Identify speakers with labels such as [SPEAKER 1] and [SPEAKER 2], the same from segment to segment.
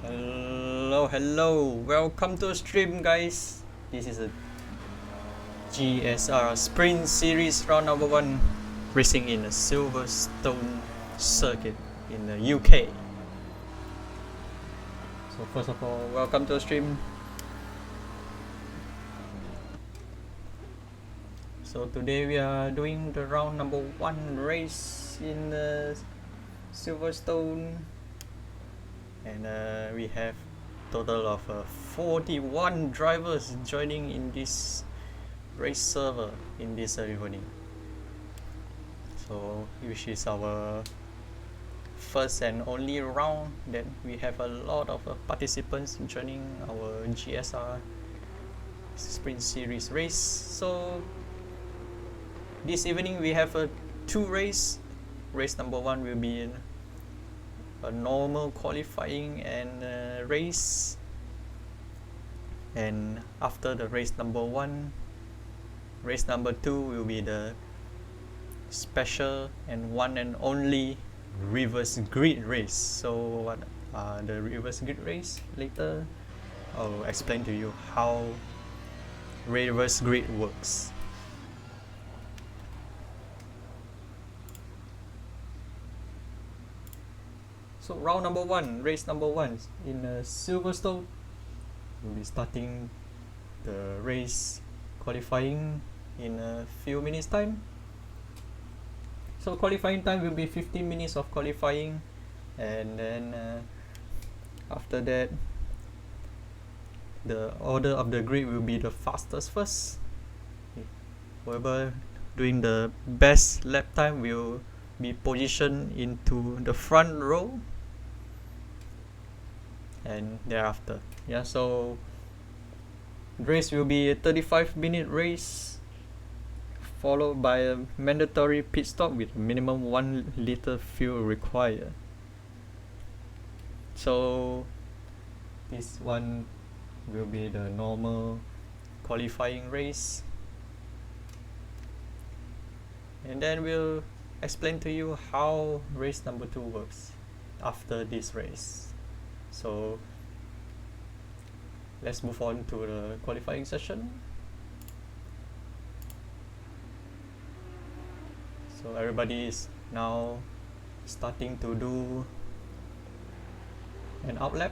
[SPEAKER 1] Hello, welcome to the stream, guys. This is a GSR Sprint Series round number 1 racing in the Silverstone circuit in the UK. So first of all, welcome to the stream. So today we are doing the round number 1 race in the Silverstone, and we have total of 41 drivers joining in this race server in this evening. So which is our first and only round that we have a lot of participants joining our GSR Sprint Series race. So this evening we have 2 races. Race number 1 will be a normal qualifying and race, and after the race number 1, race number 2 will be the special and one and only reverse grid race. So what are the reverse grid race? Later I'll explain to you how reverse grid works. So round number 1, race number 1 in Silverstone. We'll be starting the race qualifying in a few minutes time. So qualifying time will be 15 minutes of qualifying, and then after that the order of the grid will be the fastest first. Whoever doing the best lap time will be positioned into the front row, and thereafter, so race will be a 35-minute race, followed by a mandatory pit stop with minimum 1 liter fuel required. So this one will be the normal qualifying race, and then we'll explain to you how race number 2 works after this race. So let's move on to the qualifying session. So everybody is now starting to do an outlap.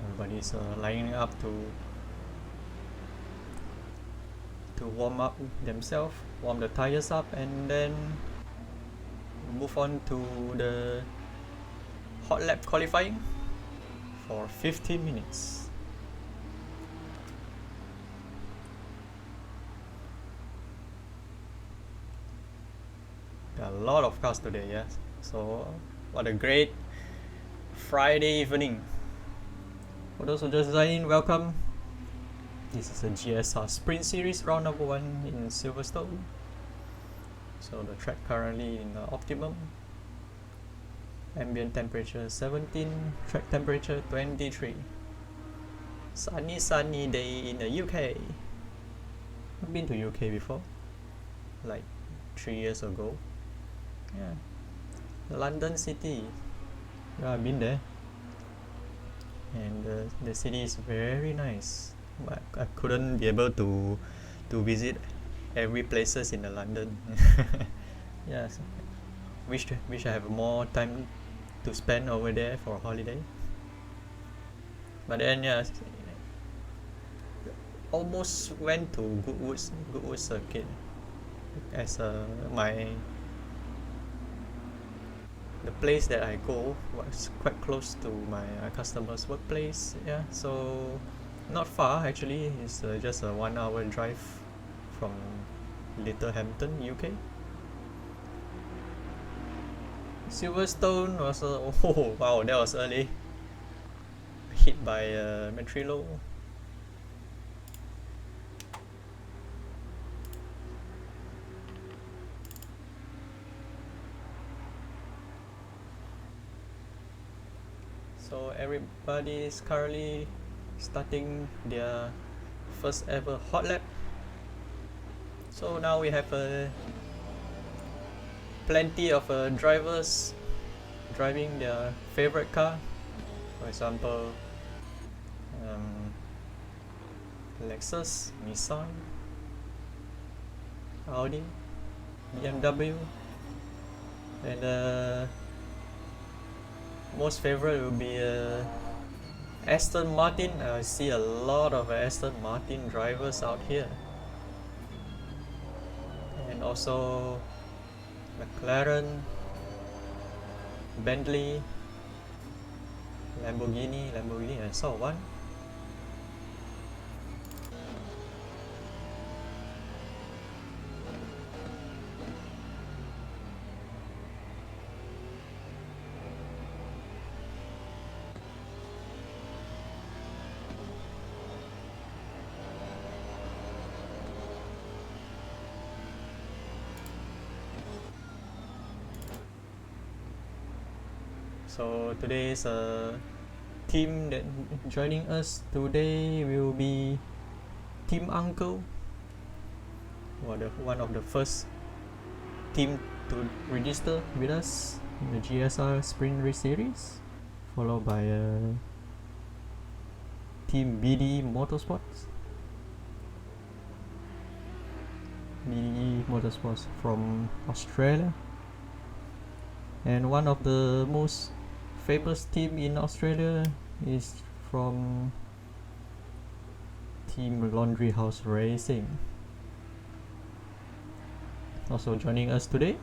[SPEAKER 1] Everybody is lining up to warm up themselves, warm the tires up, and then move on to the hot lap qualifying for 15 minutes. There are a lot of cars today, yes. So what a great Friday evening. For those who just joined in, welcome. This is a GSR Sprint Series round number 1 in Silverstone. So the track currently in optimum. Ambient temperature 17, track temperature 23. Sunny day in the UK. I've been to UK before, like 3 years ago. Yeah, London city. Yeah, I've been there, and the city is very nice. But I couldn't be able to visit every places in the London. Yes, wish I have more time to spend over there for a holiday. But then almost went to Goodwood circuit as the place that I go was quite close to my customer's workplace. Yeah, so not far actually. It's just a 1 hour drive from Littlehampton, UK. Silverstone was oh wow, that was early. Hit by Metrilo. So everybody is currently starting their first ever hot lap. So now we have plenty of drivers driving their favorite car For example, Lexus, Nissan, Audi, BMW, and most favorite will be Aston Martin. I see a lot of Aston Martin drivers out here, and also McLaren, Bentley, Lamborghini. I saw one. So today's team that joining us today will be Team Uncle, one of the first team to register with us in the GSR Sprint Race Series, followed by Team BD Motorsports. BDE Motorsports from Australia, and one of the most famous team in Australia is from Team Laundry House Racing. Also joining us today.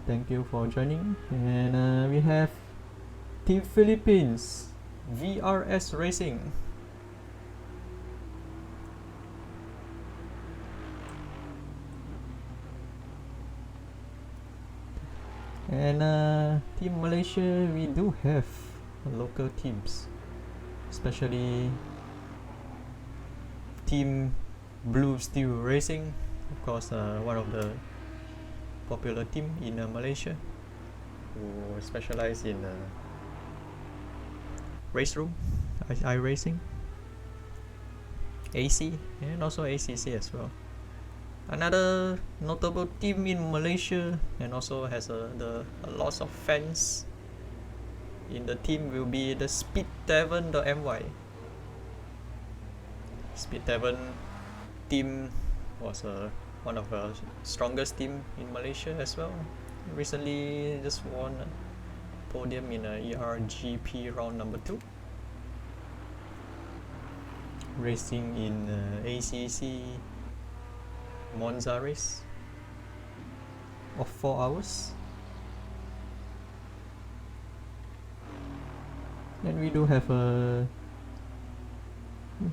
[SPEAKER 1] Thank you for joining. And we have Team Philippines, VRS Racing. And Team Malaysia, we do have local teams, especially Team Blue Steel Racing, of course, one of the popular team in Malaysia, who specialize in race room, iRacing, AC, and also ACC as well. Another notable team in Malaysia and also has a lots of fans in the team will be the Speed Tavern.my. Speed Tavern team was one of the strongest team in Malaysia as well. Recently just won a podium in ERGP round number 2, racing in ACC Monza race of 4 hours. And we do have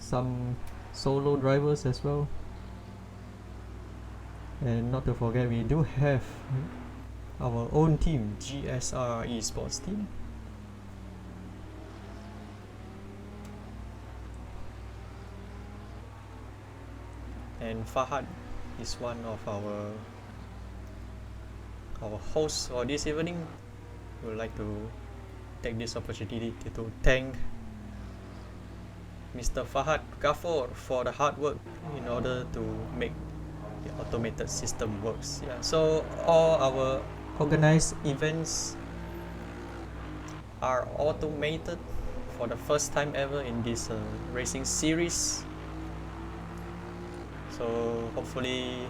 [SPEAKER 1] some solo drivers as well, and not to forget we do have our own team, GSR Esports team. And Fahad is one of our hosts for this evening. We would like to take this opportunity to thank Mr. Fahad Ghafor for the hard work in order to make the automated system works. Yeah, so all our organized events are automated for the first time ever in this racing series. So hopefully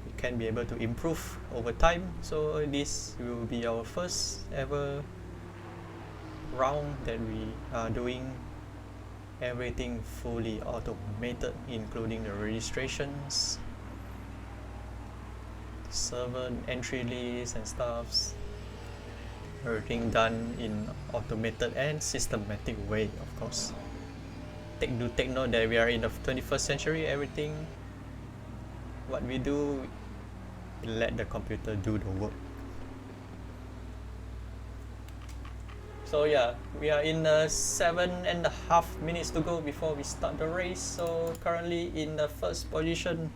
[SPEAKER 1] we can be able to improve over time. So this will be our first ever round that we are doing everything fully automated, including the registrations, server entry lists and stuffs. Everything done in automated and systematic way, of course. Take note that we are in the 21st century. Everything what we do, we let the computer do the work. So yeah, we are in 7.5 minutes to go before we start the race. So currently in the first position,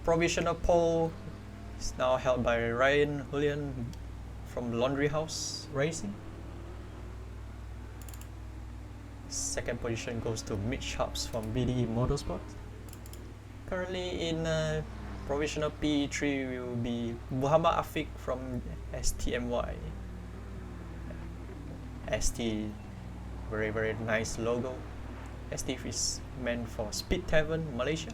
[SPEAKER 1] provisional pole is now held by Ryan Julian from Laundry House Racing. Second position goes to Mitch Hubs from BDE Motorsport. Currently in Provisional P3 will be Muhammad Afiq from STMY. ST, very nice logo. ST is meant for Speed Tavern, Malaysia.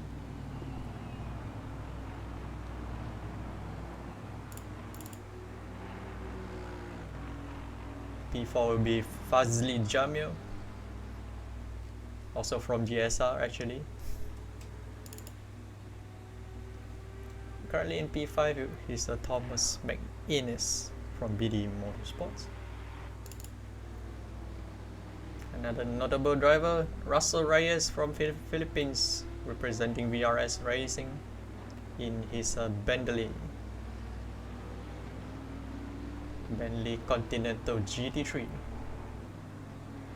[SPEAKER 1] P4 will be Fazli Jamil, also from GSR actually. Currently in P5 is Thomas McInnes from BD Motorsports. Another notable driver, Russell Reyes from Philippines, representing VRS Racing in his Bentley Continental GT3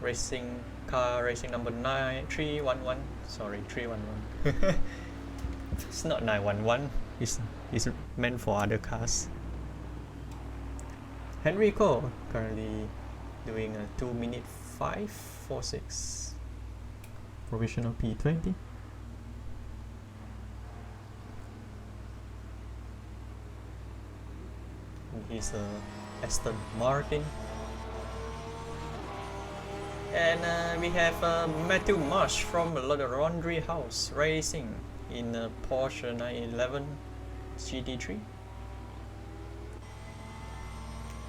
[SPEAKER 1] racing number 311. Sorry, 311. It's not 911. It's meant for other cars. Henrico currently doing a 2-minute 5:46. Provisional P20. He's Aston Martin. And we have Matthew Marsh from the Laundry House Racing in Porsche 911 GT3.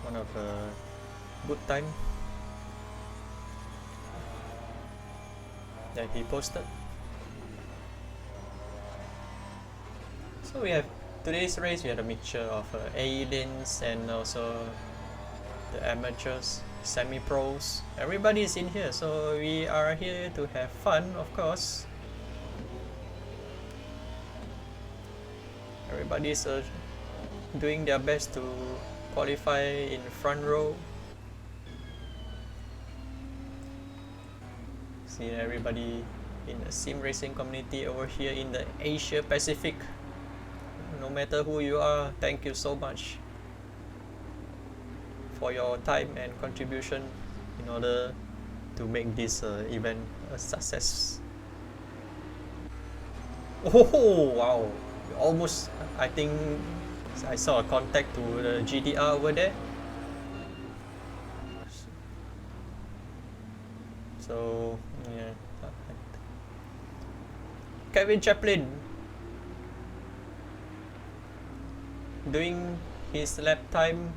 [SPEAKER 1] One of good time that he posted. So we have today's race. We had a mixture of A-Lanes and also the amateurs, semi-pros. Everybody is in here, so we are here to have fun, of course. Everybody is doing their best to qualify in front row. See everybody in the sim racing community over here in the Asia Pacific. No matter who you are, thank you so much for your time and contribution in order to make this event a success. Oh wow, almost, I think I saw a contact to the GTR over there. So yeah, Kevin Chaplin doing his lap time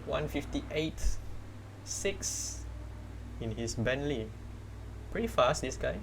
[SPEAKER 1] 1:58.6 in his Bentley. Pretty fast, this guy.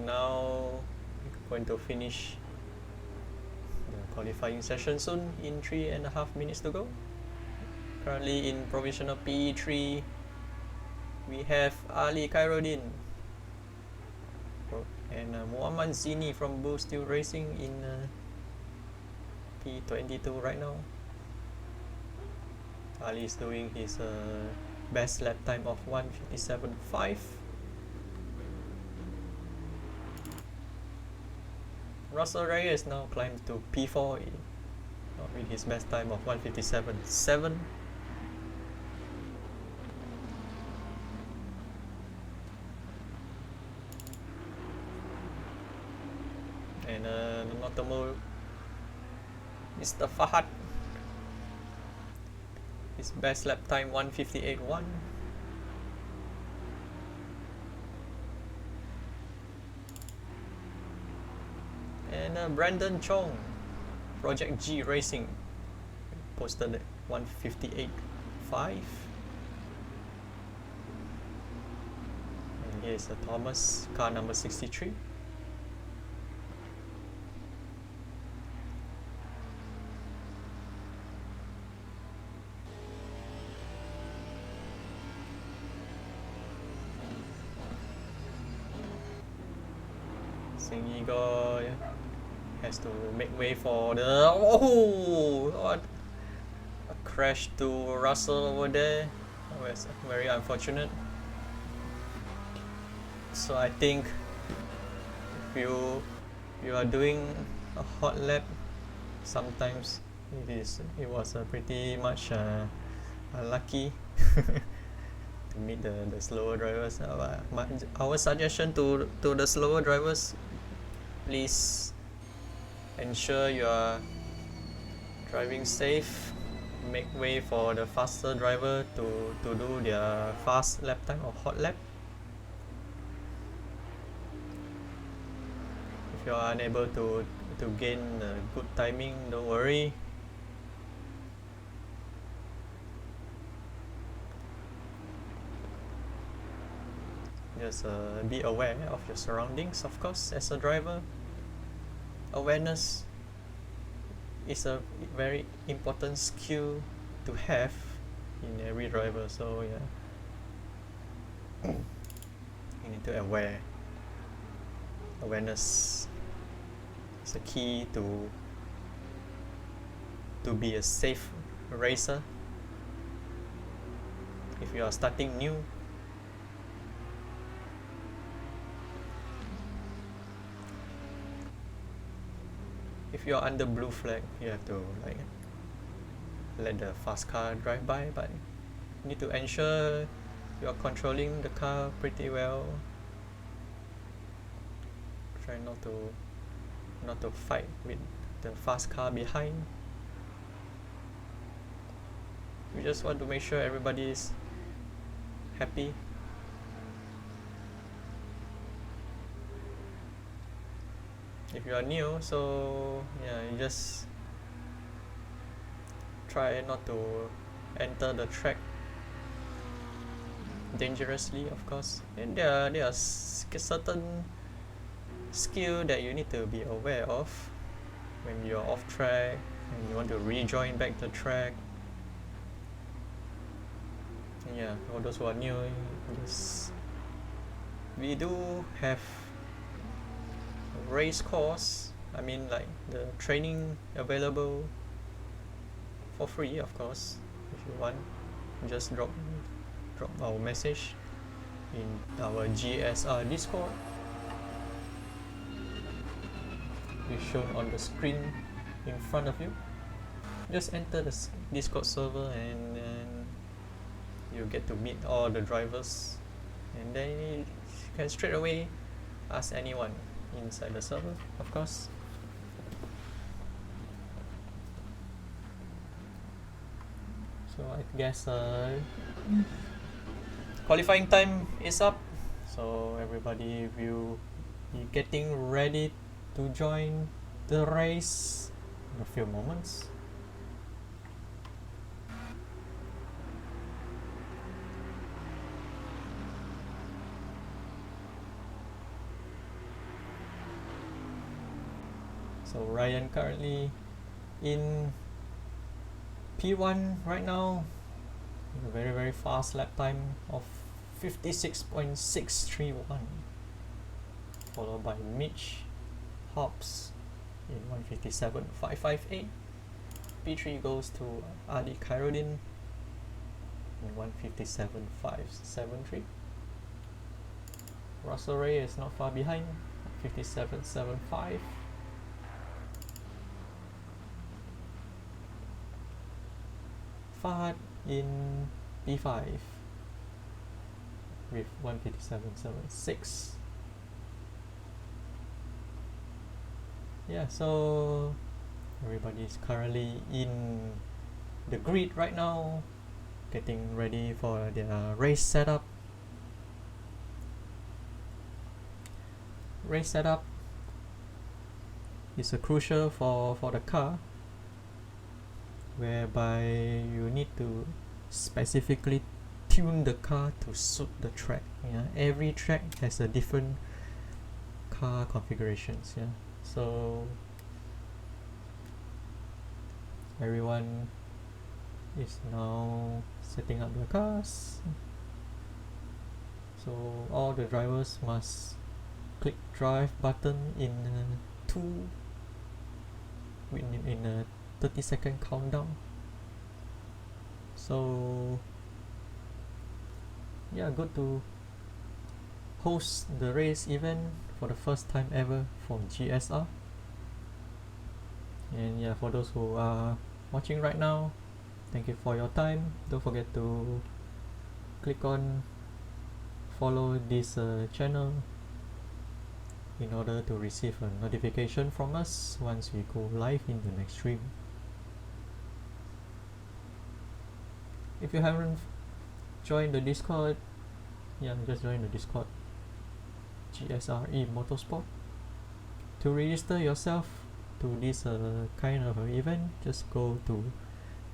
[SPEAKER 1] Now we're going to finish the qualifying session soon in 3.5 minutes to go. Currently in provisional P3 we have Ali Khairuddin and Muhammad Zini from Bull Steel Racing in P22 right now. Ali is doing his best lap time of 1:57.5. Russell Reyes now climbs to P4 with his best time of 1:57.7. And notable Mr. Fahad, his best lap time 1:58.1. And Brandon Chong, Project G Racing, posted at 1:58.5. And here's Thomas, car number 63. St. Igor has to make way for the oh what a crash to Russell over there. That was very unfortunate. So I think if you are doing a hot lap, sometimes it was pretty much unlucky to meet the slower drivers. Our suggestion to the slower drivers, please ensure you are driving safe, make way for the faster driver to do their fast lap time or hot lap. If you are unable to gain good timing, don't worry. Just be aware of your surroundings, of course, as a driver. Awareness is a very important skill to have in every driver, so yeah, you need to aware. Awareness is a key to be a safe racer. If you are starting new, if you are under blue flag, you have to like let the fast car drive by, but you need to ensure you are controlling the car pretty well. Try not to fight with the fast car behind. We just want to make sure everybody is happy. If you are new, so yeah, you just try not to enter the track dangerously, of course. And there are certain skill that you need to be aware of when you're off track and you want to rejoin back the track. Yeah, all those who are new, we do have a race course, I mean like the training available for free, of course. If you want, just drop our message in our GSR Discord. Is shown on the screen in front of you. Just enter the Discord server and you get to meet all the drivers, and then you can straight away ask anyone inside the server, of course. So I guess qualifying time is up, so everybody will be getting ready to join the race in a few moments. So Ryan currently in P1 right now, a very very fast lap time of 56.631, followed by Mitch Hobbs in 157.558. P3 goes to Ali Khairuddin in 157.573. Russell Ray is not far behind, 57.75. Fahad in P5 with 157.76. Yeah, so everybody is currently in the grid right now, getting ready for their race setup. Race setup is crucial for the car, whereby you need to specifically tune the car to suit the track. Yeah, every track has a different car configurations. Yeah, so everyone is now setting up their cars. So all the drivers must
[SPEAKER 2] click drive button in a 30-second countdown. So yeah, good to host the race event for the first time ever for GSR. And yeah, for those who are watching right now, thank you for your time. Don't forget to click on follow this channel in order to receive a notification from us once we go live in the next stream. If you haven't joined the Discord, yeah, just join the Discord, GSRE Motorsport. To register yourself to this kind of event, just go to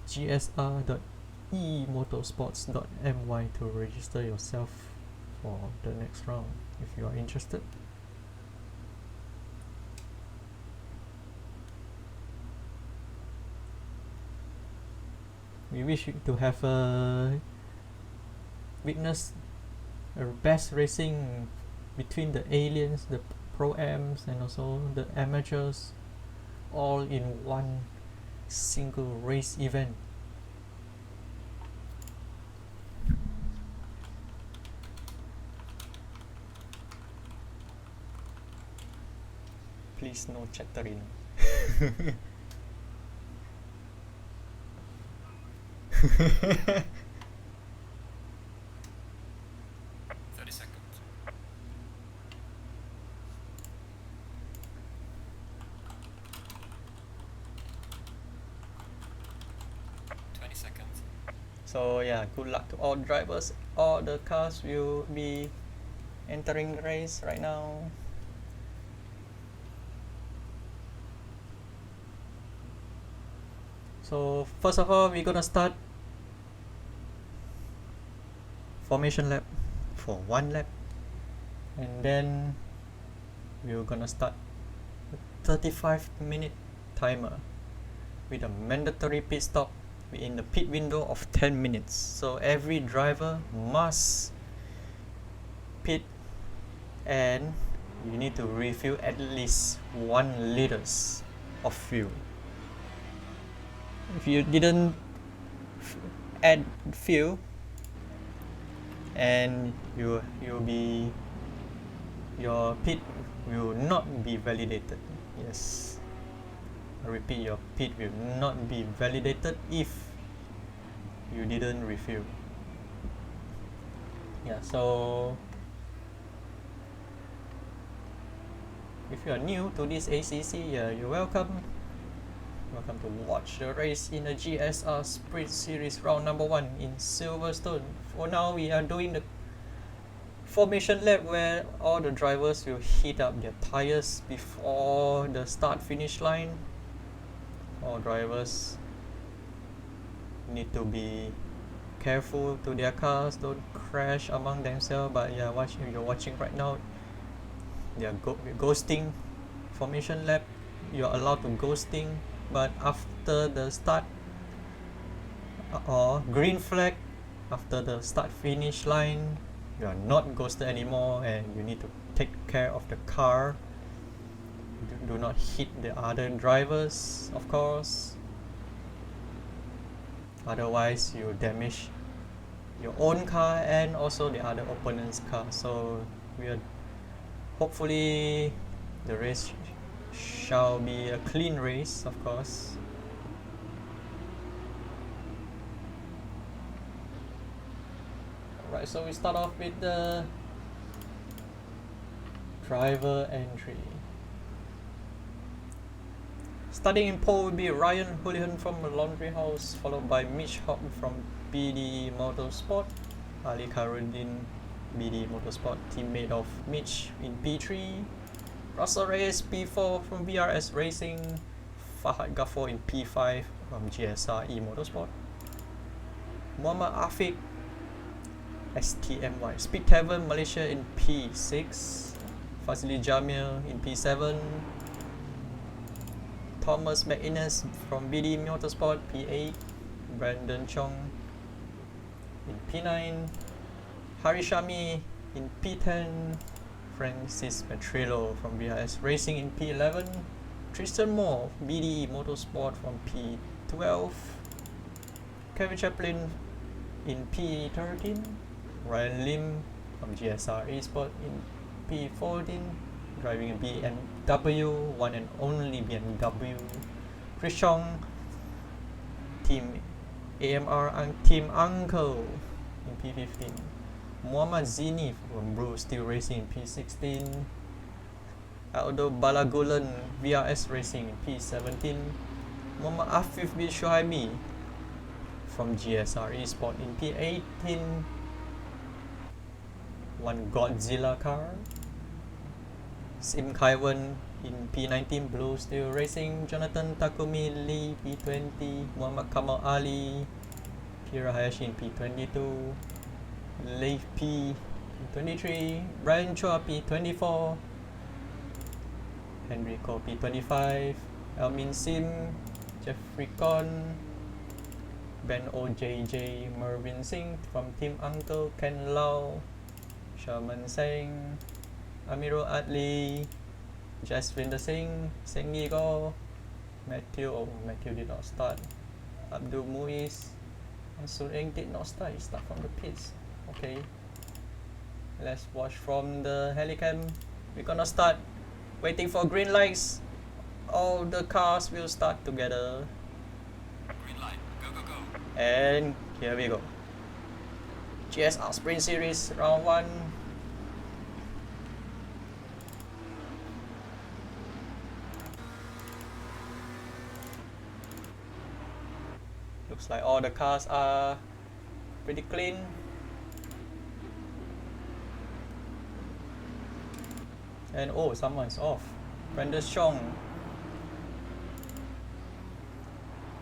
[SPEAKER 2] gsr.emotorsports.my to register yourself for the next round if you are interested. We wish to have witness a best racing between the aliens, the pro-ams, and also the amateurs, all in one single race event. Please no chattering.
[SPEAKER 3] 30 seconds.
[SPEAKER 1] So yeah, good luck to all drivers. All the cars will be entering the race right now. So first of all, we're gonna start formation lap for 1 lap, and then we're gonna start a 35-minute timer with a mandatory pit stop in the pit window of 10 minutes. So every driver must pit, and you need to refill at least 1 liters of fuel. If you didn't add fuel, and your pit will not be validated. Yes, I repeat, your pit will not be validated if you didn't refill. Yeah, so if you are new to this ACC, you're welcome. Welcome to watch the race in the GSR Sprint Series round number 1 in Silverstone. For now, we are doing the formation lap where all the drivers will heat up their tires before the start finish line. All drivers need to be careful to their cars, don't crash among themselves. But yeah, you're watching right now, they are ghosting formation lap. You're allowed to ghosting, but after the start or green flag, after the start finish line, you are not ghosted anymore, and you need to take care of the car. Do not hit the other drivers, of course, otherwise you damage your own car and also the other opponent's car. So hopefully the race shall be a clean race, of course. Alright, so we start off with the driver entry. Starting in pole will be Ryan Houlihan from Laundry House, followed by Mitch Hogg from BD Motorsport, Ali Karuddin, BD Motorsport, teammate of Mitch in P3, Russell Reyes P4 from VRS Racing, Fahad Ghaffar in P5 from GSRE Motorsport, Muhammad Afiq STMY Speed Tavern Malaysia in P6, Fazli Jamil in P7, Thomas McInnes from BD Motorsport P8, Brandon Chong in P9, Hari Shami in P10, Francis Petrillo from VRS Racing in P11, Tristan Moore of BDE Motorsport from P12, Kevin Chaplin in P13, Ryan Lim from GSR Esport in P14, driving a BMW, one and only BMW, Chris Chong, Team AMR Team Uncle in P15, Muhammad Zini from Brew Steel Racing in P16, Aldo Balagulan VRS Racing in P17, Muhammad Afif bin Shuaimi from GSR Esport in P18, one Godzilla car, Sim Kaiwan in P19 Blue Steel Racing, Jonathan Takumi Lee P20, Muhammad Kamal Ali, Kira Hayashi in P22, Leif P P23, Brian Chua P24, Enrico P25, Elmin Sim, Jeffrey Con, Ben OJJ, Mervin Singh from Team Uncle, Ken Lau, Sherman Singh, Amirul Adli, Jasvinder Singh, Seng Yigo, Matthew did not start, Abdul Muiz, and Sun Eng did not start, he started from the pits. Okay, let's watch from the helicam. We're gonna start, waiting for green lights. All the cars will start together.
[SPEAKER 3] Green light. Go, go, go.
[SPEAKER 1] And here we go. GSR Sprint Series round 1. Looks like all the cars are pretty clean. And oh, someone's off. Brandon Chong.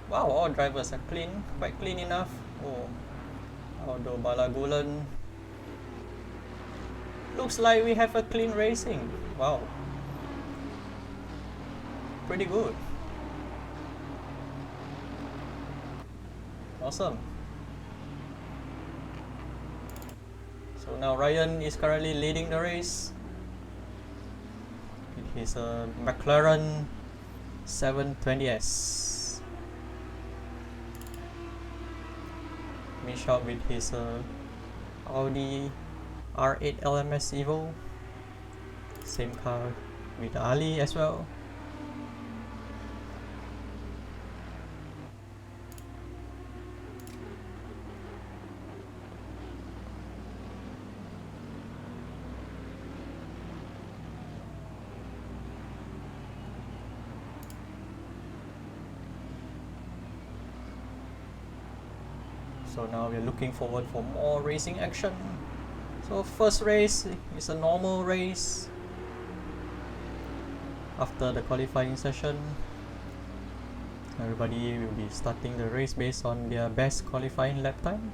[SPEAKER 1] Wow, all drivers are clean, quite clean enough. Oh, Aldo Balagulan. Looks like we have a clean racing. Wow. Pretty good. Awesome. So now Ryan is currently leading the race. It is a McLaren 720S. Mish out with his Audi R8 LMS Evo. Same car with Ali as well. So now we're looking forward for more racing action. So first race is a normal race. After the qualifying session, everybody will be starting the race based on their best qualifying lap time.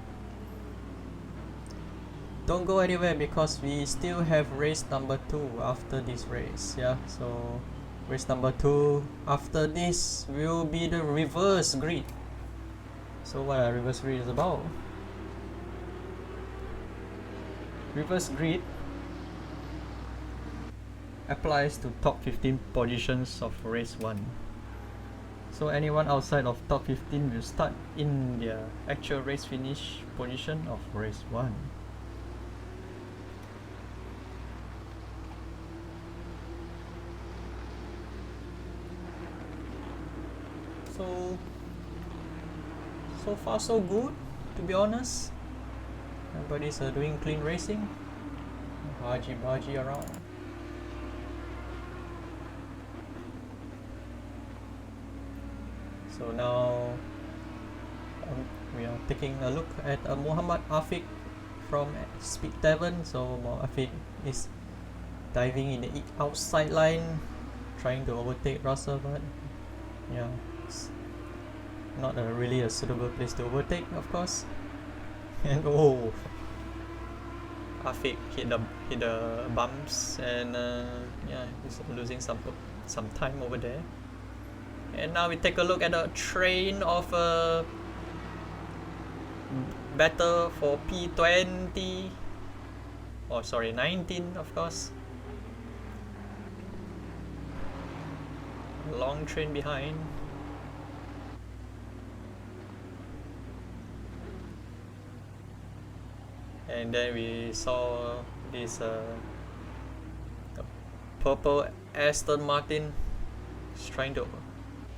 [SPEAKER 1] Don't go anywhere because we still have race number 2 after this race. Yeah, so race number 2 after this will be the reverse grid. So what a reverse grid is about? Reverse grid applies to top 15 positions of race 1. So anyone outside of top 15 will start in their actual race finish position of race 1. So far so good, to be honest. Everybody's doing clean racing. Baji around. So now we are taking a look at Muhammad Afiq from Speed 7. So Afiq is diving in the outside line, trying to overtake Russell, but yeah, it's not really a suitable place to overtake, of course. And oh, Afiq hit the bumps, and yeah, he's losing some time over there. And now we take a look at a train of battle for P20. Oh, sorry, 19, of course. long train behind. And then we saw this purple Aston Martin is trying to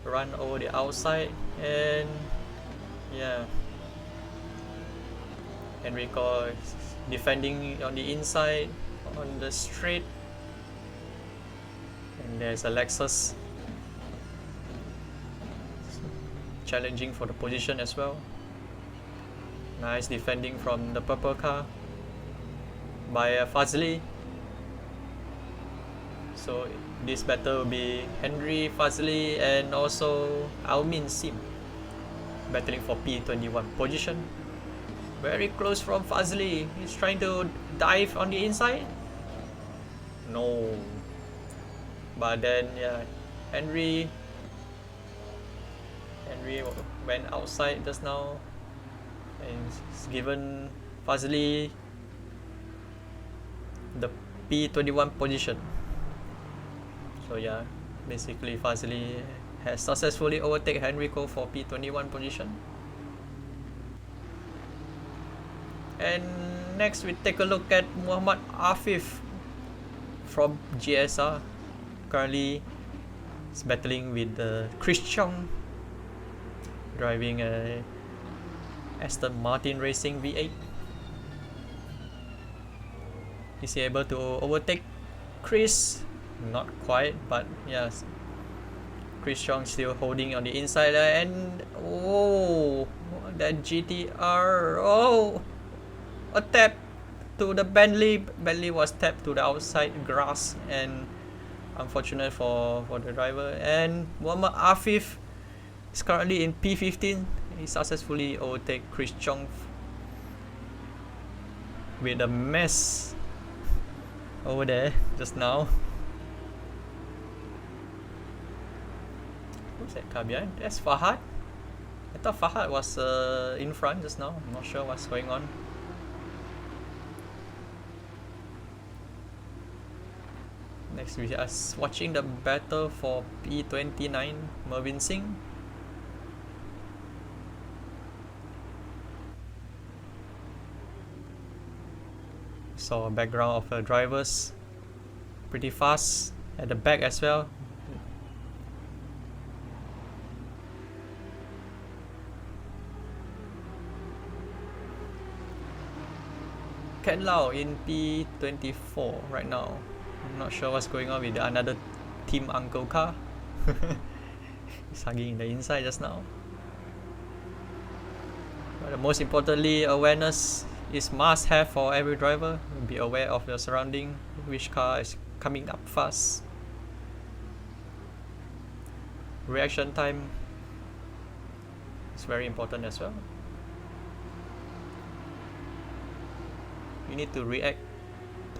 [SPEAKER 1] run over the outside, and yeah, Enrico is defending on the inside on the straight, and there's a Lexus challenging for the position as well. Nice defending from the purple car by Fazli. So this battle will be Henry, Fazli, and also Almin Sim battling for P21 position. Very close from Fazli. He's trying to dive on the inside. No. But then yeah, Henry went outside just now and it's given Fazli the P21 position. So yeah, basically Fazli has successfully overtaken Henrico for P21 position. And next we take a look at Muhammad Afif from GSR. Currently is battling with Chris Chong, driving a Aston Martin Racing V8. Is he able to overtake Chris? Not quite, but yes, Chris Chong still holding on the inside, and oh, that GTR, oh, a tap to the Bentley was tapped to the outside grass, and unfortunate for the driver. And Muhammad Afif is currently in P15. He successfully overtake Chris Chong with a mess over there just now. Who's that car behind? That's Fahad. I thought Fahad was in front just now. I'm not sure what's going on. Next we are watching the battle for P29, Mervin Singh. Saw a background of the drivers pretty fast at the back as well. Ken Lau in P24 right now. I'm not sure what's going on with another Team Uncle car. He's hugging the inside just now. But most importantly, awareness is must have for every driver. Be aware of your surrounding, which car is coming up fast. Reaction time is very important as well. You need to react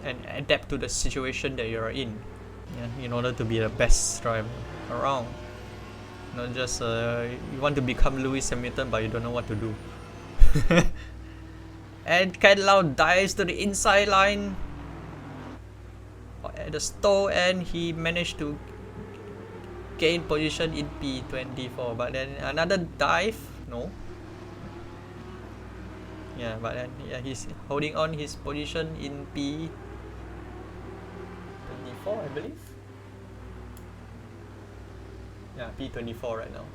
[SPEAKER 1] and adapt to the situation that you are in, in order to be the best driver around. Not just you want to become Lewis Hamilton but you don't know what to do. And Ken Lau dives to the inside line at the stall, and he managed to gain position in P24. But then another dive, no. Yeah, but then yeah, he's holding on his position in P24, I believe. Yeah, P24 right now.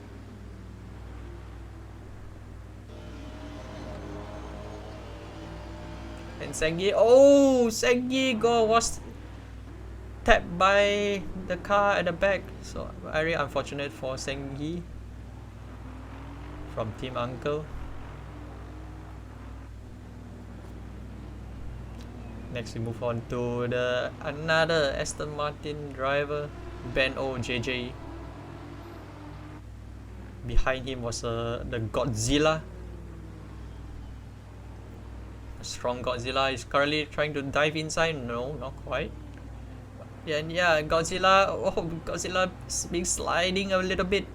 [SPEAKER 1] And Sengi, oh, Sengi was tapped by the car at the back. So very unfortunate for Sengi from Team Uncle. Next we move on to another Aston Martin driver, Ben OJJ. Behind him was the Godzilla. A strong Godzilla is currently trying to dive inside. No, not quite. And yeah, Godzilla. Oh, Godzilla is being sliding a little bit.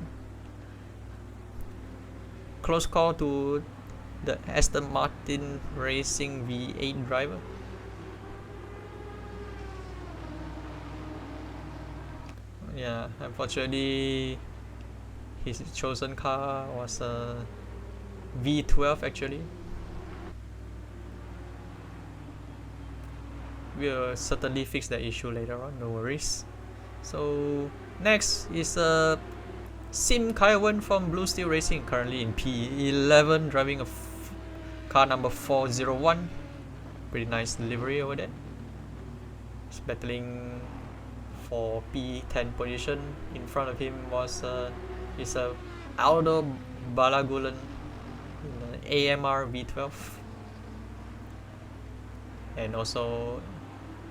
[SPEAKER 1] Close call to the Aston Martin Racing V8 driver. Yeah, unfortunately, his chosen car was a V12 actually. We'll certainly fix that issue later on, no worries. So next is Sim Kaiwan from Blue Steel Racing, currently in P11, driving a car number 401. Pretty nice delivery over there. He's battling for P10 position. In front of him was is a Aldo Balagulan AMR V12, and also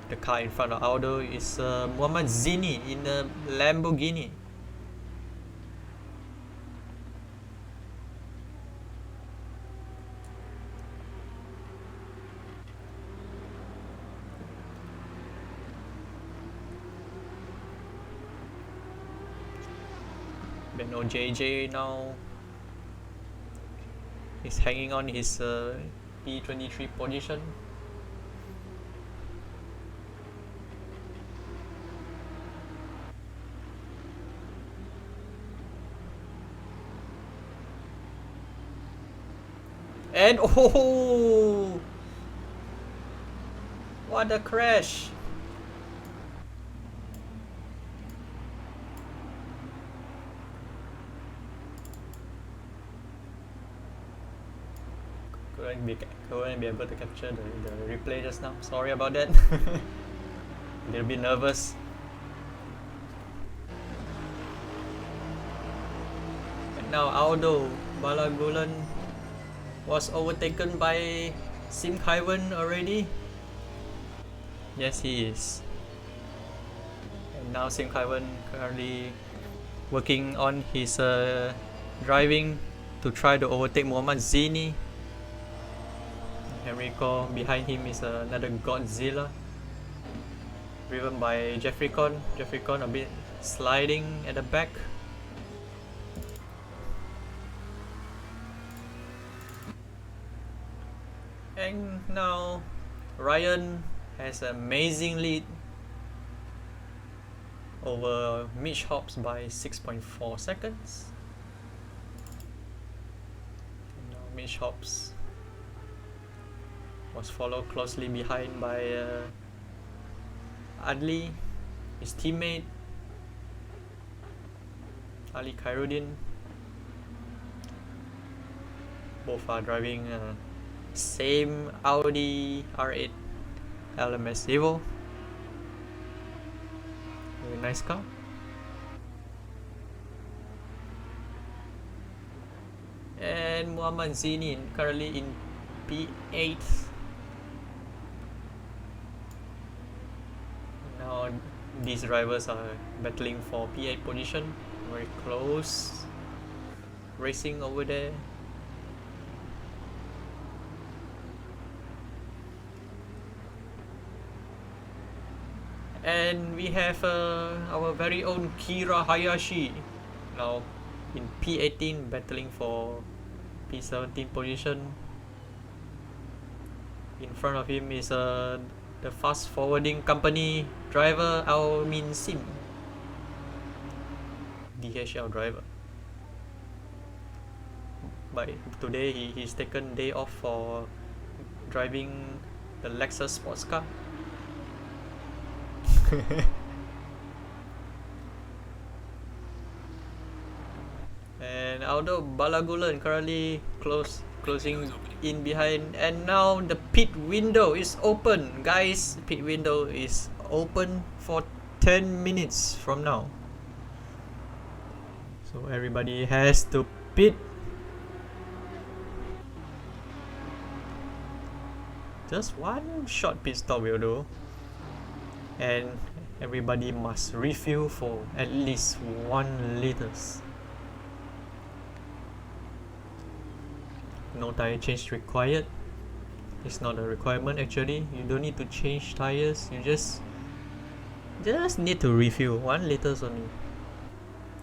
[SPEAKER 1] the car in front of Aldo is Muhammad Zini in a Lamborghini. Beno JJ now is hanging on his P23 position. And oh, what a crash! Couldn't be able to capture the replay just now. Sorry about that. A little bit nervous. And now Aldo Balagulan was overtaken by Sim Kaiwan already. Yes, he is. And now Sim Kaiwan currently working on his driving to try to overtake Muhammad Zini. Enrico behind him is another Godzilla, driven by Jeffrey Con. Jeffrey Con a bit sliding at the back. And now Ryan has an amazing lead over Mitch Hobbs by 6.4 seconds. And now Mitch Hobbs was followed closely behind by Adli, his teammate Ali Khairuddin. Both are driving same Audi R8 LMS Evo. Very nice car. And Muhammad Zini currently in P8. Now these drivers are battling for P8 position. Very close racing over there. And we have our very own Kira Hayashi now in P18, battling for P17 position. In front of him is the fast forwarding company driver Ao Min Sim, DHL driver. But today he's taken day off for driving the Lexus sports car. And Aldo Balagulan currently closing in behind, and now the pit window is open, guys. Pit window is open for 10 minutes from now, so everybody has to pit. Just one short pit stop will do, and everybody must refuel for at least 1 liters. No tire change required. It's not a requirement actually. You don't need to change tires. You just need to refuel 1 liters only.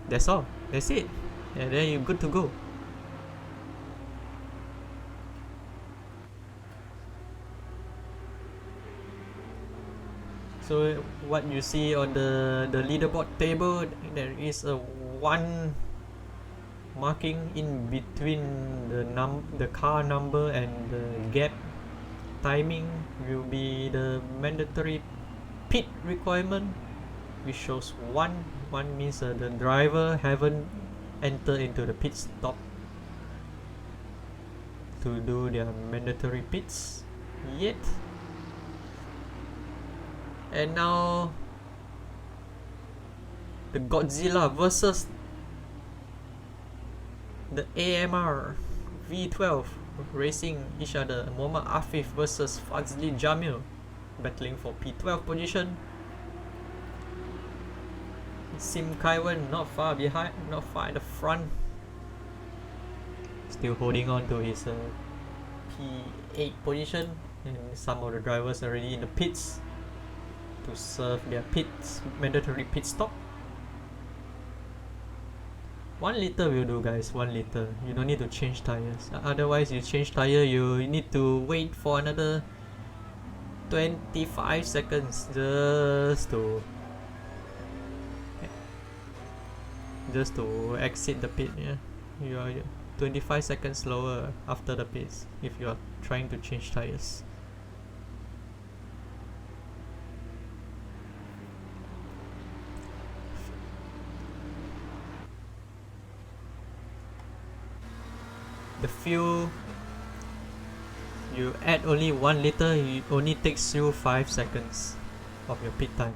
[SPEAKER 1] That's all. That's it. And then you're good to go.
[SPEAKER 2] So what you see on the leaderboard table, there is a one marking in between the car number and the gap timing will be the mandatory pit requirement, which shows one means the driver haven't entered into the pit stop to do their mandatory pits yet. And now the Godzilla versus the AMR V12 racing each other. Muhammad Afif versus Fazli Jamil battling for P12 position. Sim Kaiwan not far behind, not far in the front, still holding on to his P8 position, and some of the drivers already in the pits to serve their mandatory pit stop. 1 liter will do, guys. 1 liter. You don't need to change tires. Otherwise, you change tire, you need to wait for another 25 seconds just to exit the pit. Yeah, you are 25 seconds slower after the pits if you are trying to change tires. The fuel, you add only 1 liter, it only takes you 5 seconds of your pit time.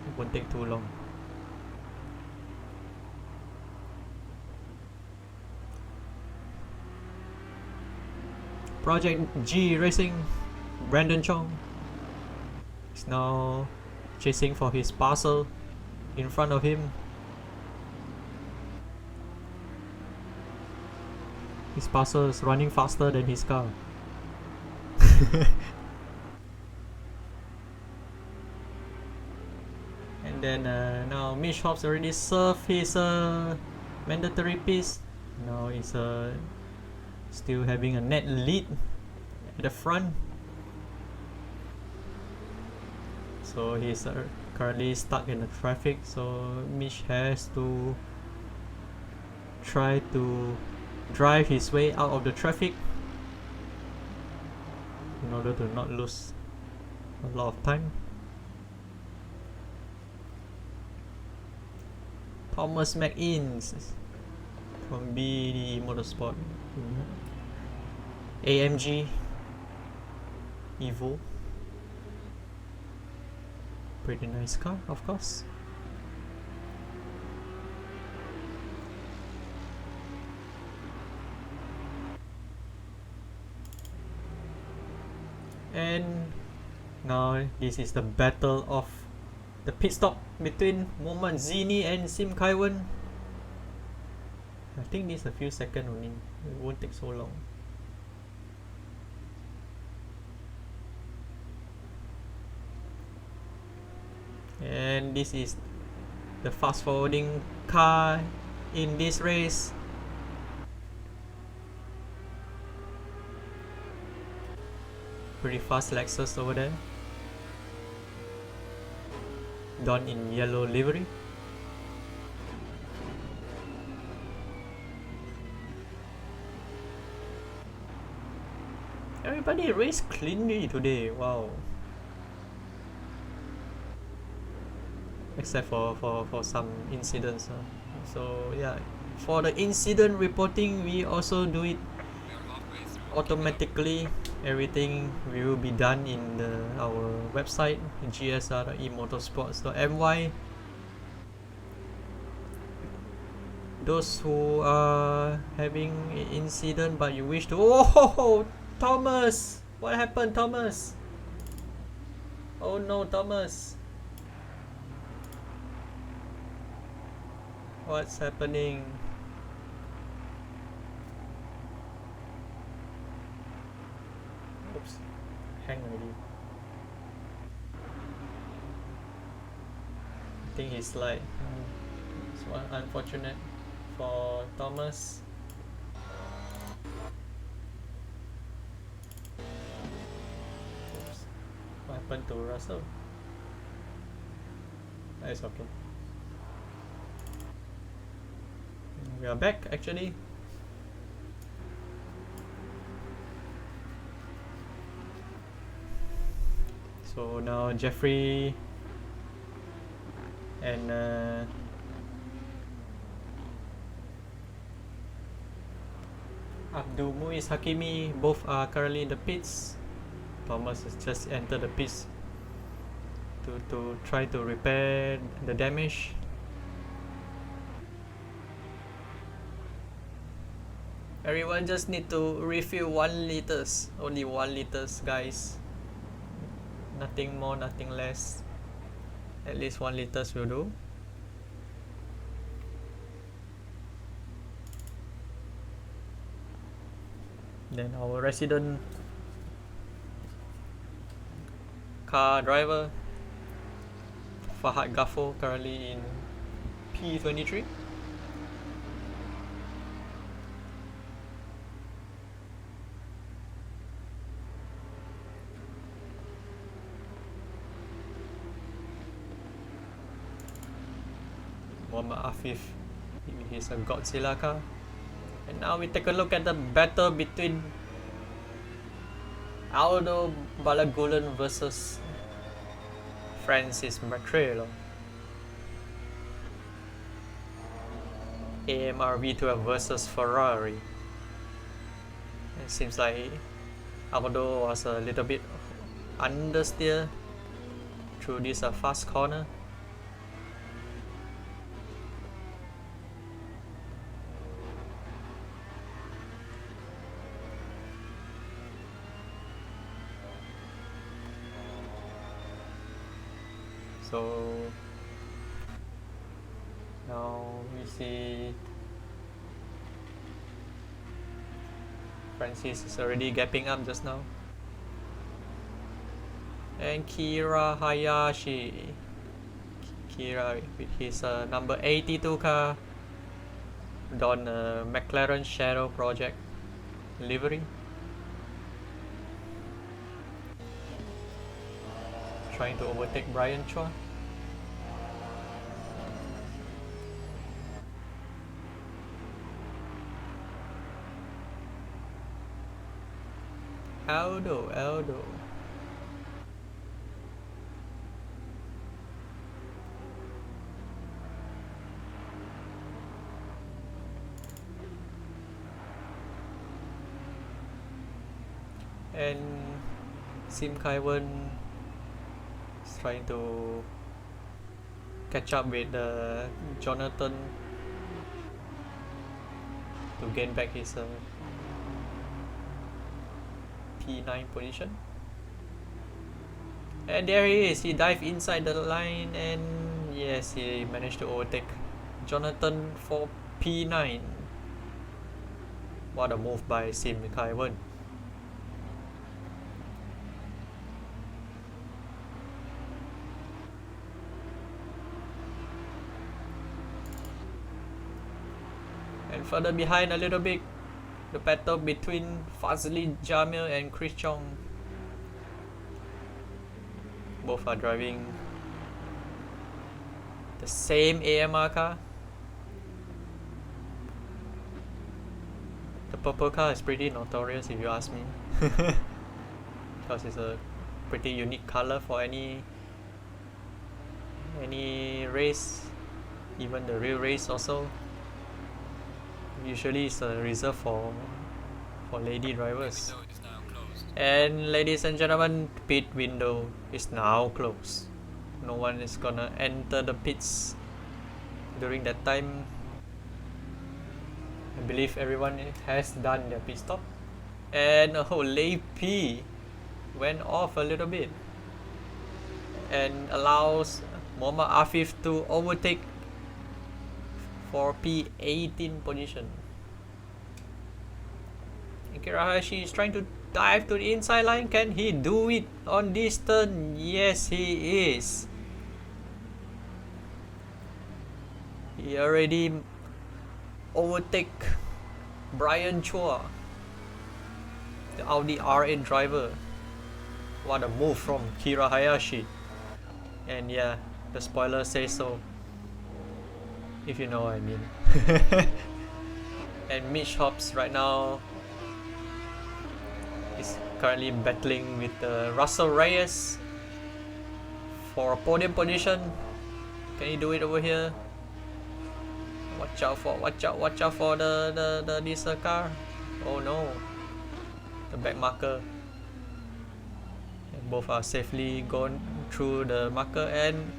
[SPEAKER 2] It won't take too long. Project G Racing, Brandon Chong is now chasing for his parcel in front of him. His parcel is running faster than his car. And then now Mitch Hobbs already served his mandatory piece. Now he's still having a net lead at the front. So he's currently stuck in the traffic, so Mitch has to try to drive his way out of the traffic in order to not lose a lot of time. Thomas McInnes from BD Motorsport, AMG Evo, pretty nice car, of course. And now this is the battle of the pit stop between Mohammad Zini and Sim Kaiwan. I think this is a few seconds only, it won't take so long. And this is the fast forwarding car in this race. Pretty fast Lexus over there, done in yellow livery. Everybody raced cleanly today, wow. Except for some incidents. So yeah, for the incident reporting, we also do it automatically. Everything will be done in our website, gsr.emotorsports.my. Those who are having an incident but you wish to, oh, Thomas, what happened, Thomas? Oh no, Thomas, what's happening? Oops, hang already. I think he's like, it's one unfortunate for Thomas. Oops, what happened to Russell?
[SPEAKER 1] It's okay. We are back actually. So now Jeffrey and Abdul Muiz Hakimi both are currently in the pits. Thomas has just entered the pits to try to repair the damage. Everyone just need to refill 1 liters, only 1 liters, guys. Nothing more, nothing less. At least 1 liters will do. Then our resident car driver Fahad Gaffo currently in P23. Muhammad Afif, he's a Godzilla car. And now we take a look at the battle between Aldo Balagulan versus Francis Matrello. AMR V12 versus Ferrari. It seems like Aldo was a little bit understeer through this fast corner. So now we see Francis is already gapping up just now. And Kira Hayashi. Kira with his number 82 car on McLaren Shadow Project livery. Trying to overtake Brian Chua. Aldo. And Sim Kaiwan is trying to catch up with Jonathan to gain back his P9 position. And there he is, he dived inside the line and yes, he managed to overtake Jonathan for P9. What a move by Sim Kaiwan. And further behind a little bit, the battle between Fazli Jamil and Chris Chong. Both are driving the same AMR car. The purple car is pretty notorious if you ask me. Because it's a pretty unique color for any race, even the real race also. Usually it's reserved for lady drivers.
[SPEAKER 3] Window is now closed.
[SPEAKER 1] And ladies and gentlemen, pit window is now closed. No one is gonna enter the pits during that time. I believe everyone has done their pit stop. And Lei P went off a little bit and allows Muhammad Afif to overtake for P18 position. And Kirahashi is trying to dive to the inside line. Can he do it on this turn? Yes, he is. He already overtake Brian Chua, the Audi R8 driver. What a move from Kira Hayashi. And yeah, The spoiler says so, if you know what I mean. And Mitch Hobbs right now is currently battling with Russell Reyes for a podium position. Can he do it over here? Watch out for the this car. Oh no, the back marker. And both are safely gone through the marker, and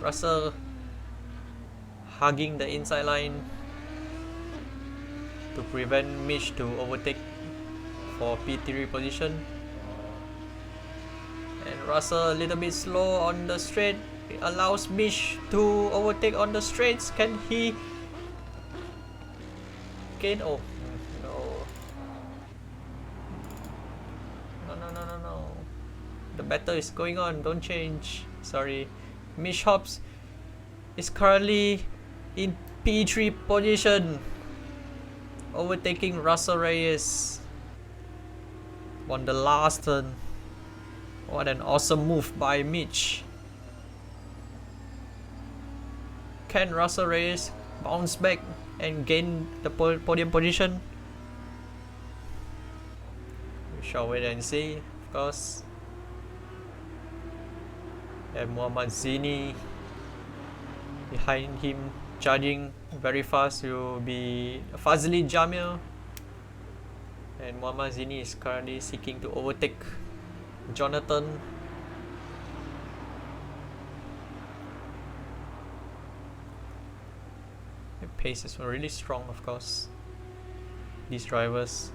[SPEAKER 1] Russell hugging the inside line to prevent Mitch to overtake for P3 position. And Russell a little bit slow on the straight. It allows Mitch to overtake on the straights. Can he gain? Oh no. The battle is going on, don't change. Sorry. Mitch Hobbs is currently in P3 position, overtaking Russell Reyes on the last turn. What an awesome move by Mitch. Can Russell Reyes bounce back and gain the podium position? We shall wait and see, of course. And Muhammad Zini behind him, charging very fast, will be Fazli Jamil. And Muhammad Zini is currently seeking to overtake Jonathan. The pace is really strong, of course, these drivers.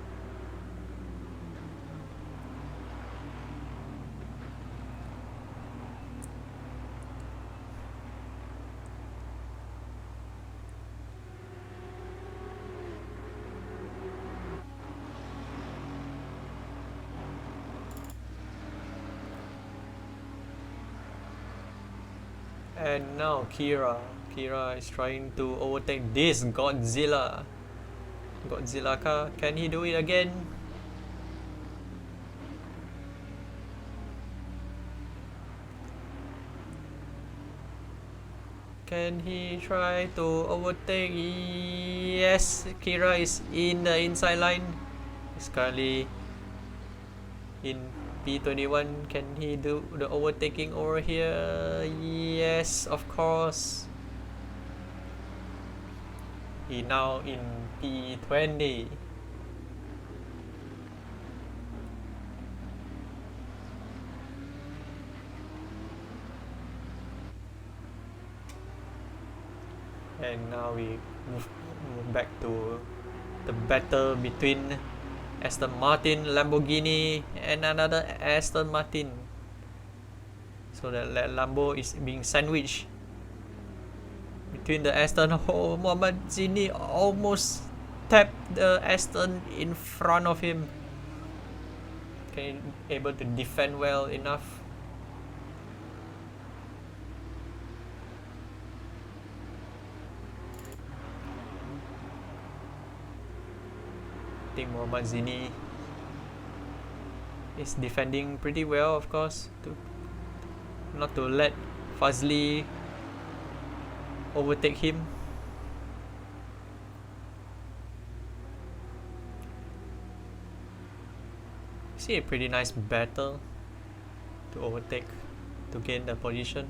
[SPEAKER 1] And now Kira is trying to overtake this Godzilla car. Can he do it again? Can he try to overtake? Yes, Kira is in the inside line. He's currently in P21. Can he do the overtaking over here? Yes, of course. He now in P20. And now we move back to the battle between Aston Martin, Lamborghini, and another Aston Martin. So that Lambo is being sandwiched between the Aston. Oh, Muhammad Zini almost tapped the Aston in front of him. Can he able to defend well enough? I think Muhammad Zini is defending pretty well, of course, to not to let Fazli overtake him. See a pretty nice battle to overtake, to gain the position.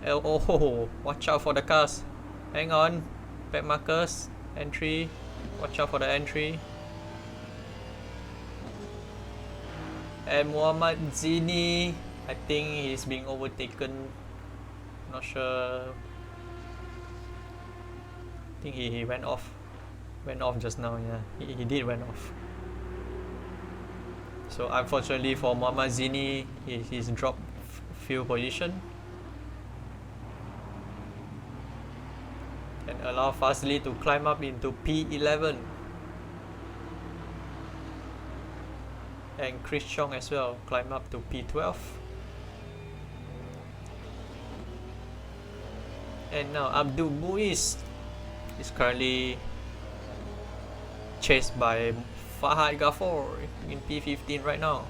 [SPEAKER 1] Oh, watch out for the cars. Hang on, back markers, entry. Watch out for the entry. And Muhammad Zini, I think he's being overtaken. Not sure. I think he went off. Went off just now, yeah. He did went off. So unfortunately for Muhammad Zini, he's dropped few position. And allow Fazli to climb up into P11. And Chris Chong as well, climb up to P12. And now Abdul Muiz is currently chased by Fahad Ghafour in P15 right now.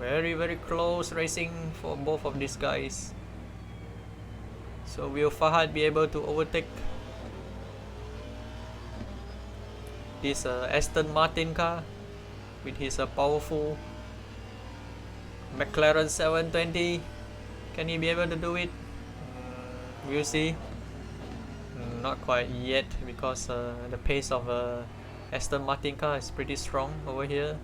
[SPEAKER 1] Very close racing for both of these guys. So will Fahad be able to overtake this Aston Martin car with his powerful McLaren 720? Can he be able to do it? We'll see. Not quite yet, because the pace of Aston Martin car is pretty strong over here.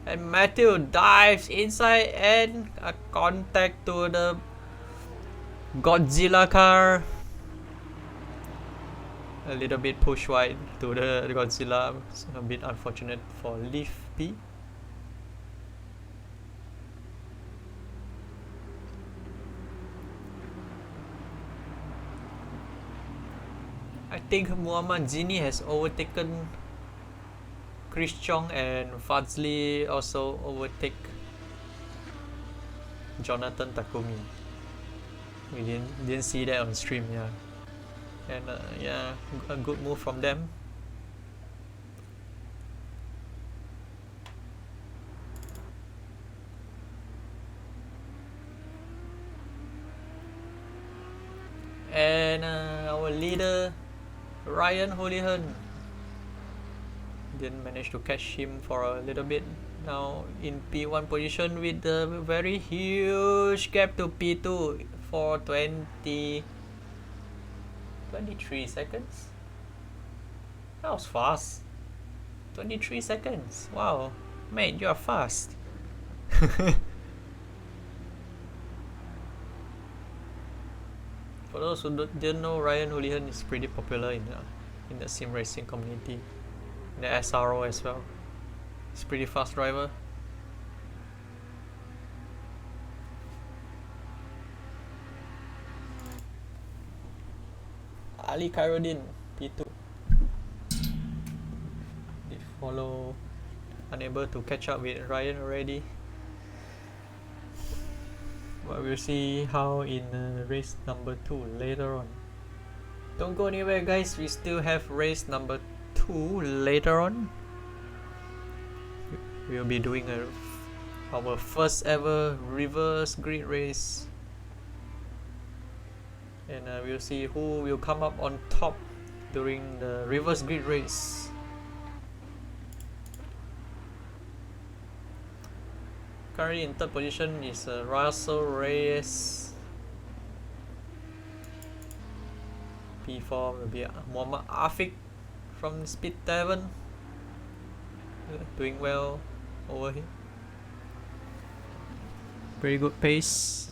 [SPEAKER 1] And Matthew dives inside and a contact to the Godzilla car. A little bit push wide to the Godzilla. It's a bit unfortunate for Leaf P. I think Muhammad Zini has overtaken Chris Chong, and Fadzli also overtake Jonathan Takumi. We didn't see that on stream, yeah. And yeah, a good move from them. And our leader Ryan Holihan, didn't manage to catch him for a little bit. Now in P1 position with a very huge gap to P2 for 23 seconds. That was fast. 23 seconds. Wow, mate, you are fast. For those who didn't know, Ryan Holihan is pretty popular in the sim racing community, in the SRO as well. He's a pretty fast driver. Ali Khairuddin, P2. Did follow, unable to catch up with Ryan already. But we'll see how in race number 2 later on. Don't go anywhere, guys. We still have race number 2 later on. We'll be doing our first ever reverse grid race, and we'll see who will come up on top during the reverse grid race. Currently in third position is Russell Reyes. P4 will be Muhammad Afiq from Speed 7. Doing well over here. Very good pace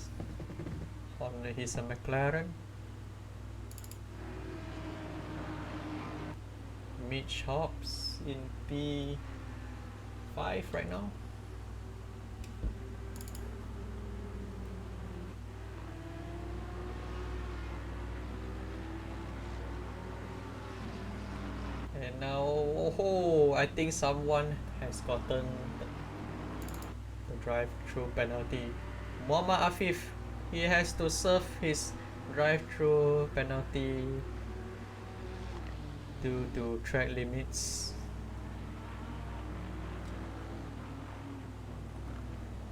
[SPEAKER 1] on his McLaren. Mitch Hobbs in P5 right now. And now, oh, I think someone has gotten the drive-through penalty. Muhammad Afif, he has to serve his drive-through penalty due to track limits.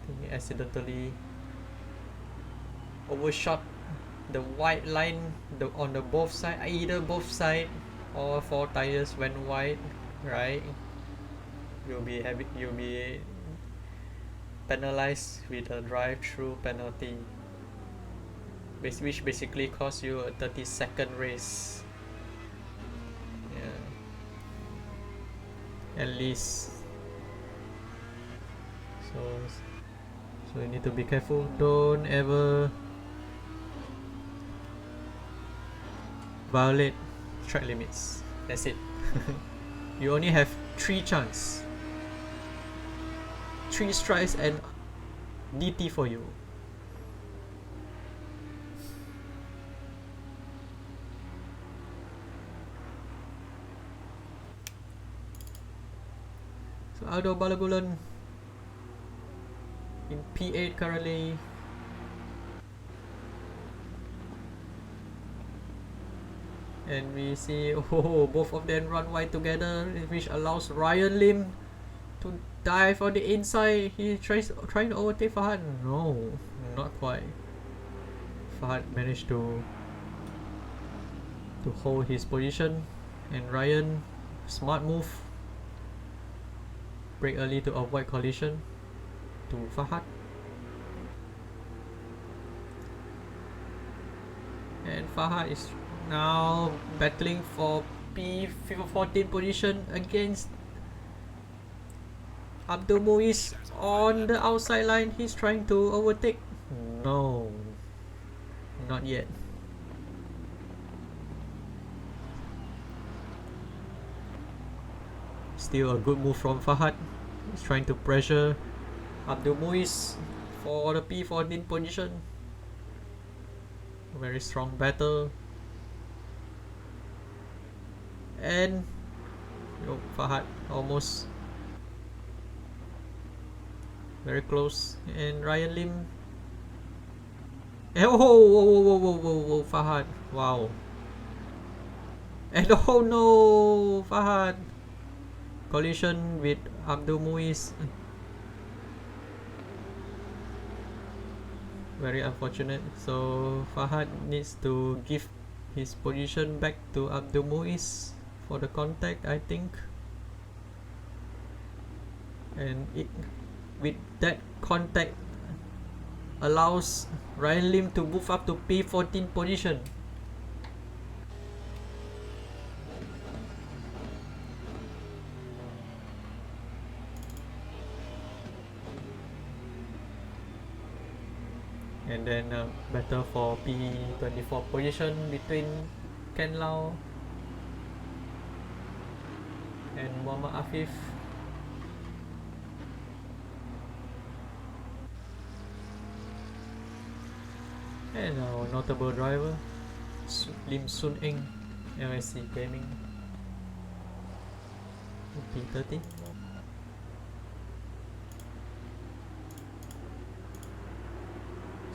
[SPEAKER 1] I think he accidentally overshot the white line on the both side, either both side. All 4 tires went wide, right? You'll be penalized with a drive-through penalty, which basically costs you a 30-second race. Yeah, at least. So you need to be careful. Don't ever violate track limits. That's it. You only have 3 chances, 3 strikes and DT for you. So Aldo Balagulan in P8 currently. And we see, oh, both of them run wide together, which allows Ryan Lim to
[SPEAKER 2] dive on the inside. He trying to overtake Fahad. No, not quite. Fahad managed to hold his position, and Ryan, smart move, brake early to avoid collision to Fahad. And Fahad is now battling for P14 position against Abdul Muiz on the outside line. He's trying to overtake. No, not yet. Still a good move from Fahad. He's trying to pressure Abdul Muiz for the P14 position. Very strong battle. And Fahad almost very close. And Ryan Lim. And whoa, Fahad. Wow. And oh no, Fahad. Collision with Abdul Muiz. Very unfortunate. So Fahad needs to give his position back to Abdul Muiz for the contact, I think. And with that contact allows Ryan Lim to move up to P14 position. And then battle for P24 position between Ken Lau and Muhammad Afif. And our notable driver Lim Sun Eng, LSC Gaming, P13.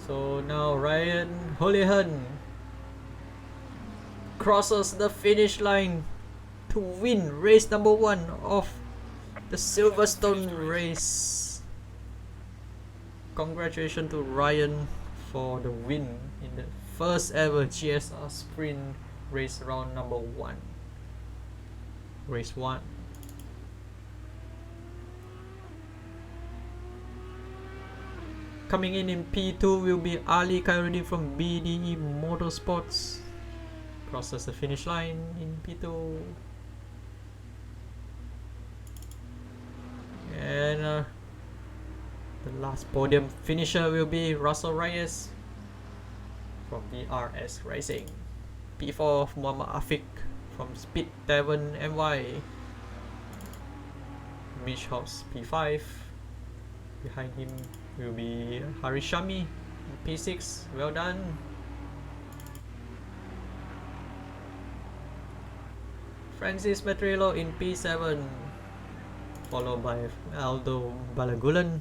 [SPEAKER 2] So now Ryan Holihan crosses the finish line to win race number 1 of the Silverstone race. Congratulations to Ryan for the win in the first ever GSR sprint race round number 1. Race 1. Coming in P2 will be Ali Khairuddin from BDE Motorsports. Crosses the finish line in P2. And the last podium finisher will be Russell Reyes from DRS Racing. P4 of Muhammad Afiq from Speed Tavern MY. Mitch Hobbs P5. Behind him will be Harishami P6. Well done. Francis Petrillo in P7, followed by Aldo Balagulan.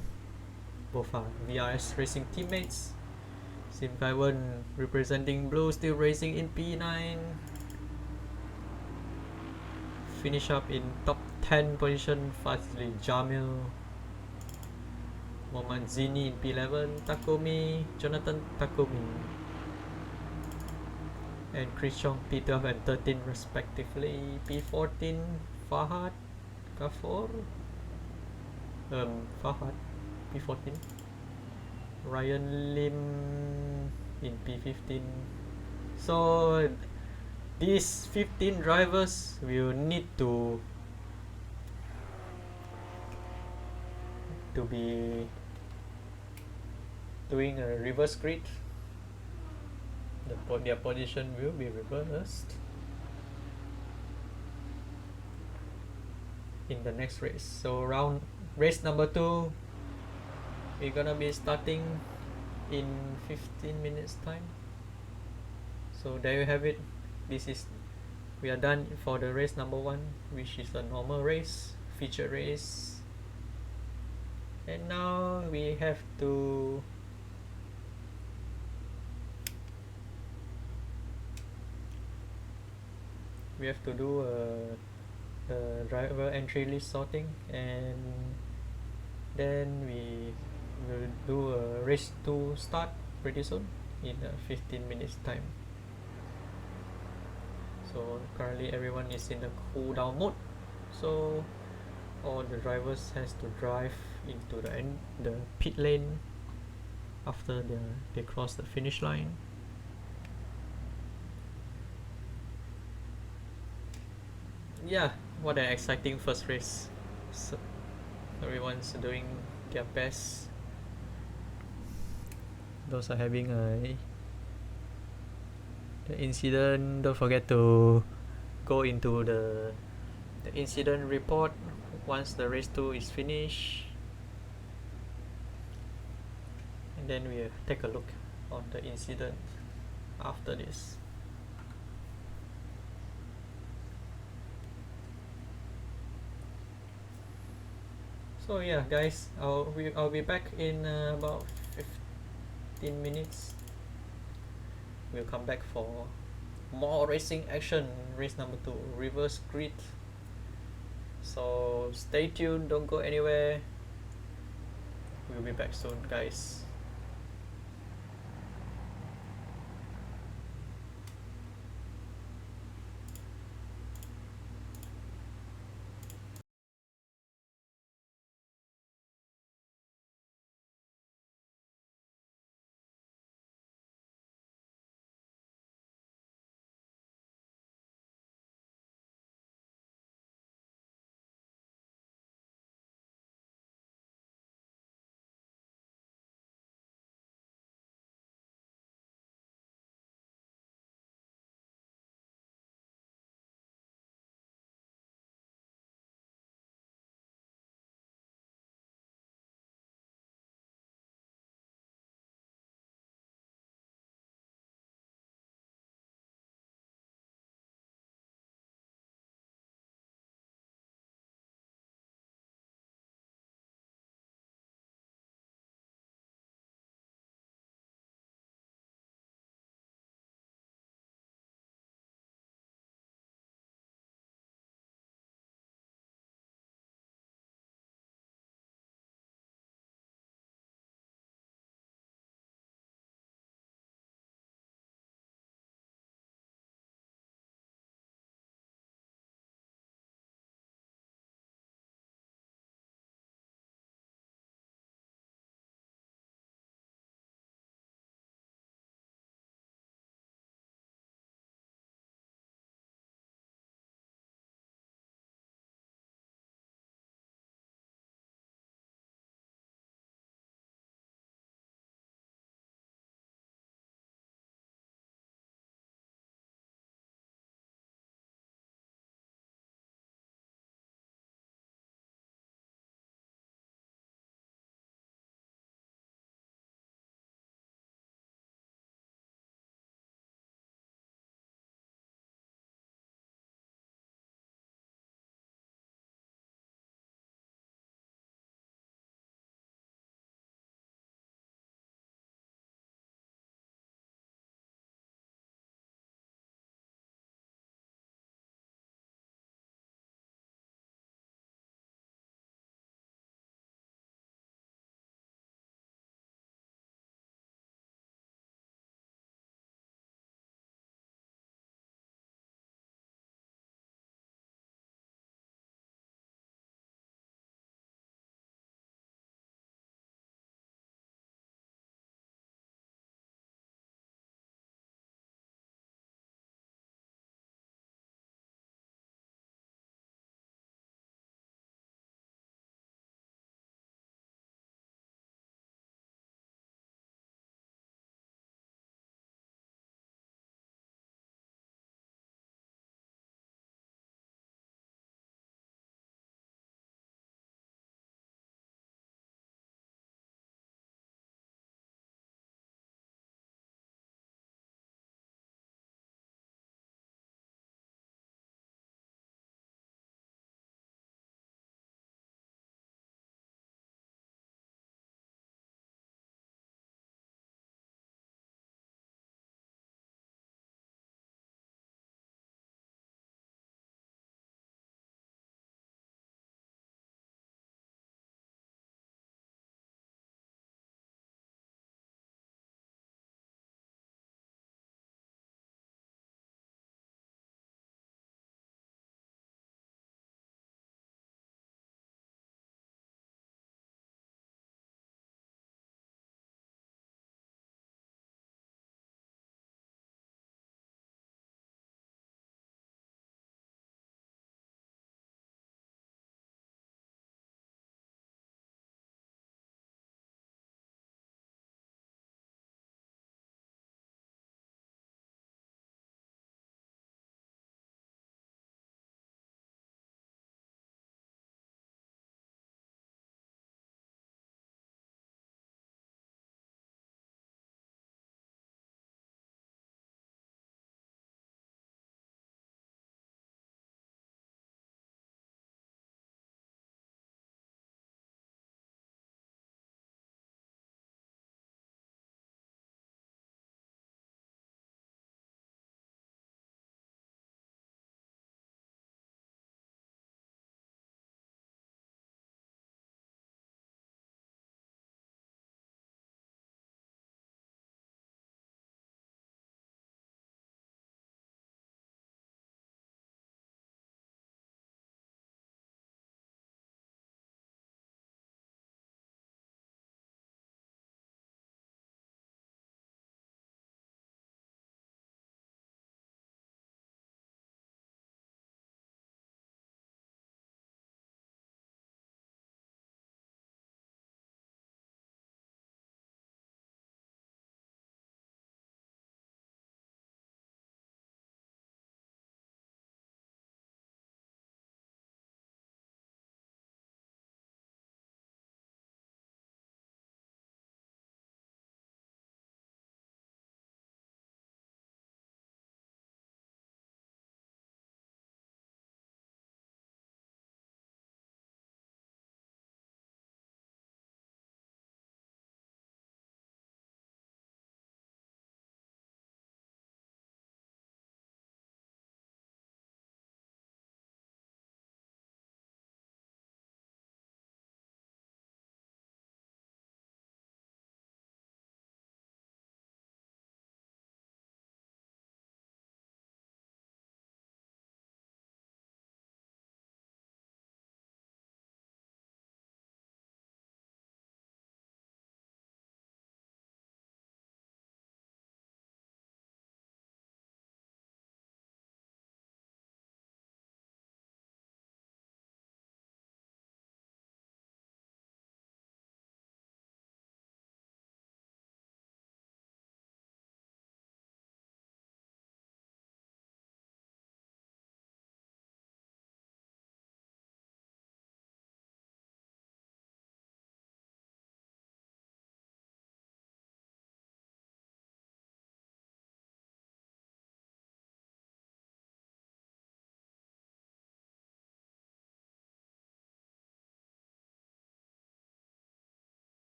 [SPEAKER 2] Both are VRS Racing teammates. Sim Kaiwan representing Blue still racing in P9. Finish up in top 10 position Fazli Jamil. Mohammad Zini in P11, Takumi, Jonathan Takumi, and Chris Chong P12 and 13 respectively. P14, Fahad Kafor, Fahad P14, Ryan Lim in P15. So these 15 drivers will need to be doing a reverse grid. Their position will be reversed in the next race. So race number 2, we're gonna be starting in 15 minutes time. So there you have it. We are done for the race number 1, which is a normal race, feature race. And now we have to do the driver entry list sorting and Then we will do a race 2 start pretty soon in 15 minutes time. So currently everyone is in the cool down mode, so all the drivers has to drive into the pit lane after they cross the finish line. Yeah, what an exciting first race. So everyone's doing their best. Those are having the incident, don't forget to go into the incident report once the race 2 is finished, and then we take a look on the incident after this. So yeah, guys, I'll be back in about 15 minutes. We'll come back for more racing action. Race number 2, reverse grid. So stay tuned, don't go anywhere. We'll be back soon, guys.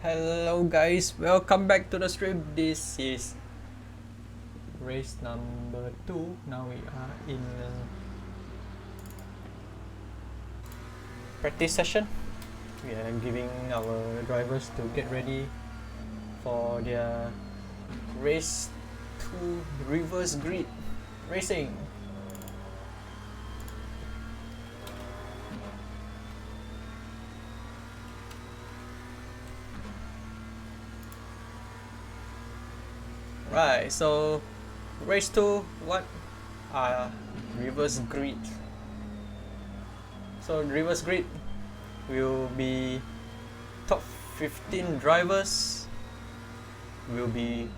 [SPEAKER 1] Hello guys, welcome back to the stream. This is race number 2. Now we are in practice session. We are giving our drivers to get ready for their race 2 reverse grid racing. Right, so race 2, what are reverse grid? So reverse grid will be top 15 drivers will be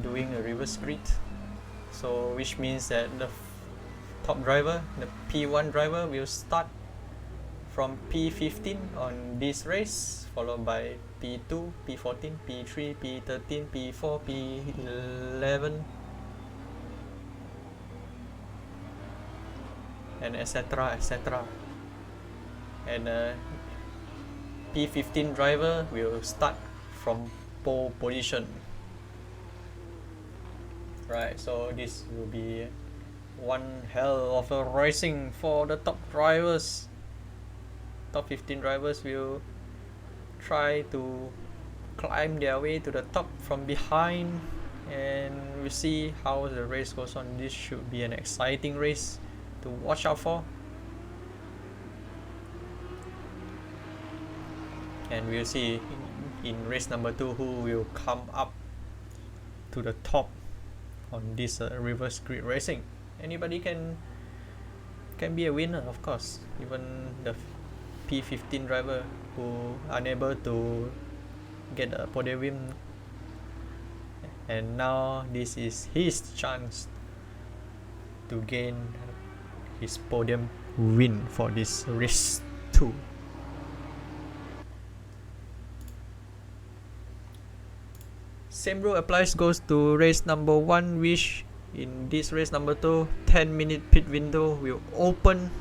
[SPEAKER 1] doing a reverse grid. So which means that the top driver, the P1 driver, will start from P15 on this race, followed by P2, P14, P3, P13, P4, P11, and etc. etc. And P15 driver will start from pole position. Right, so this will be one hell of a racing for the top drivers. Top 15 drivers will try to climb their way to the top from behind, and we'll see how the race goes on. This should be an exciting race to watch out for. And we'll see in race number 2 who will come up to the top on this reverse grid racing. Anybody can be a winner, of course. Even the P15 driver who unable to get a podium, and now this is his chance to gain his podium win for this race 2. Same rule applies goes to race number 1, which in this race number 2, 10-minute pit window will open,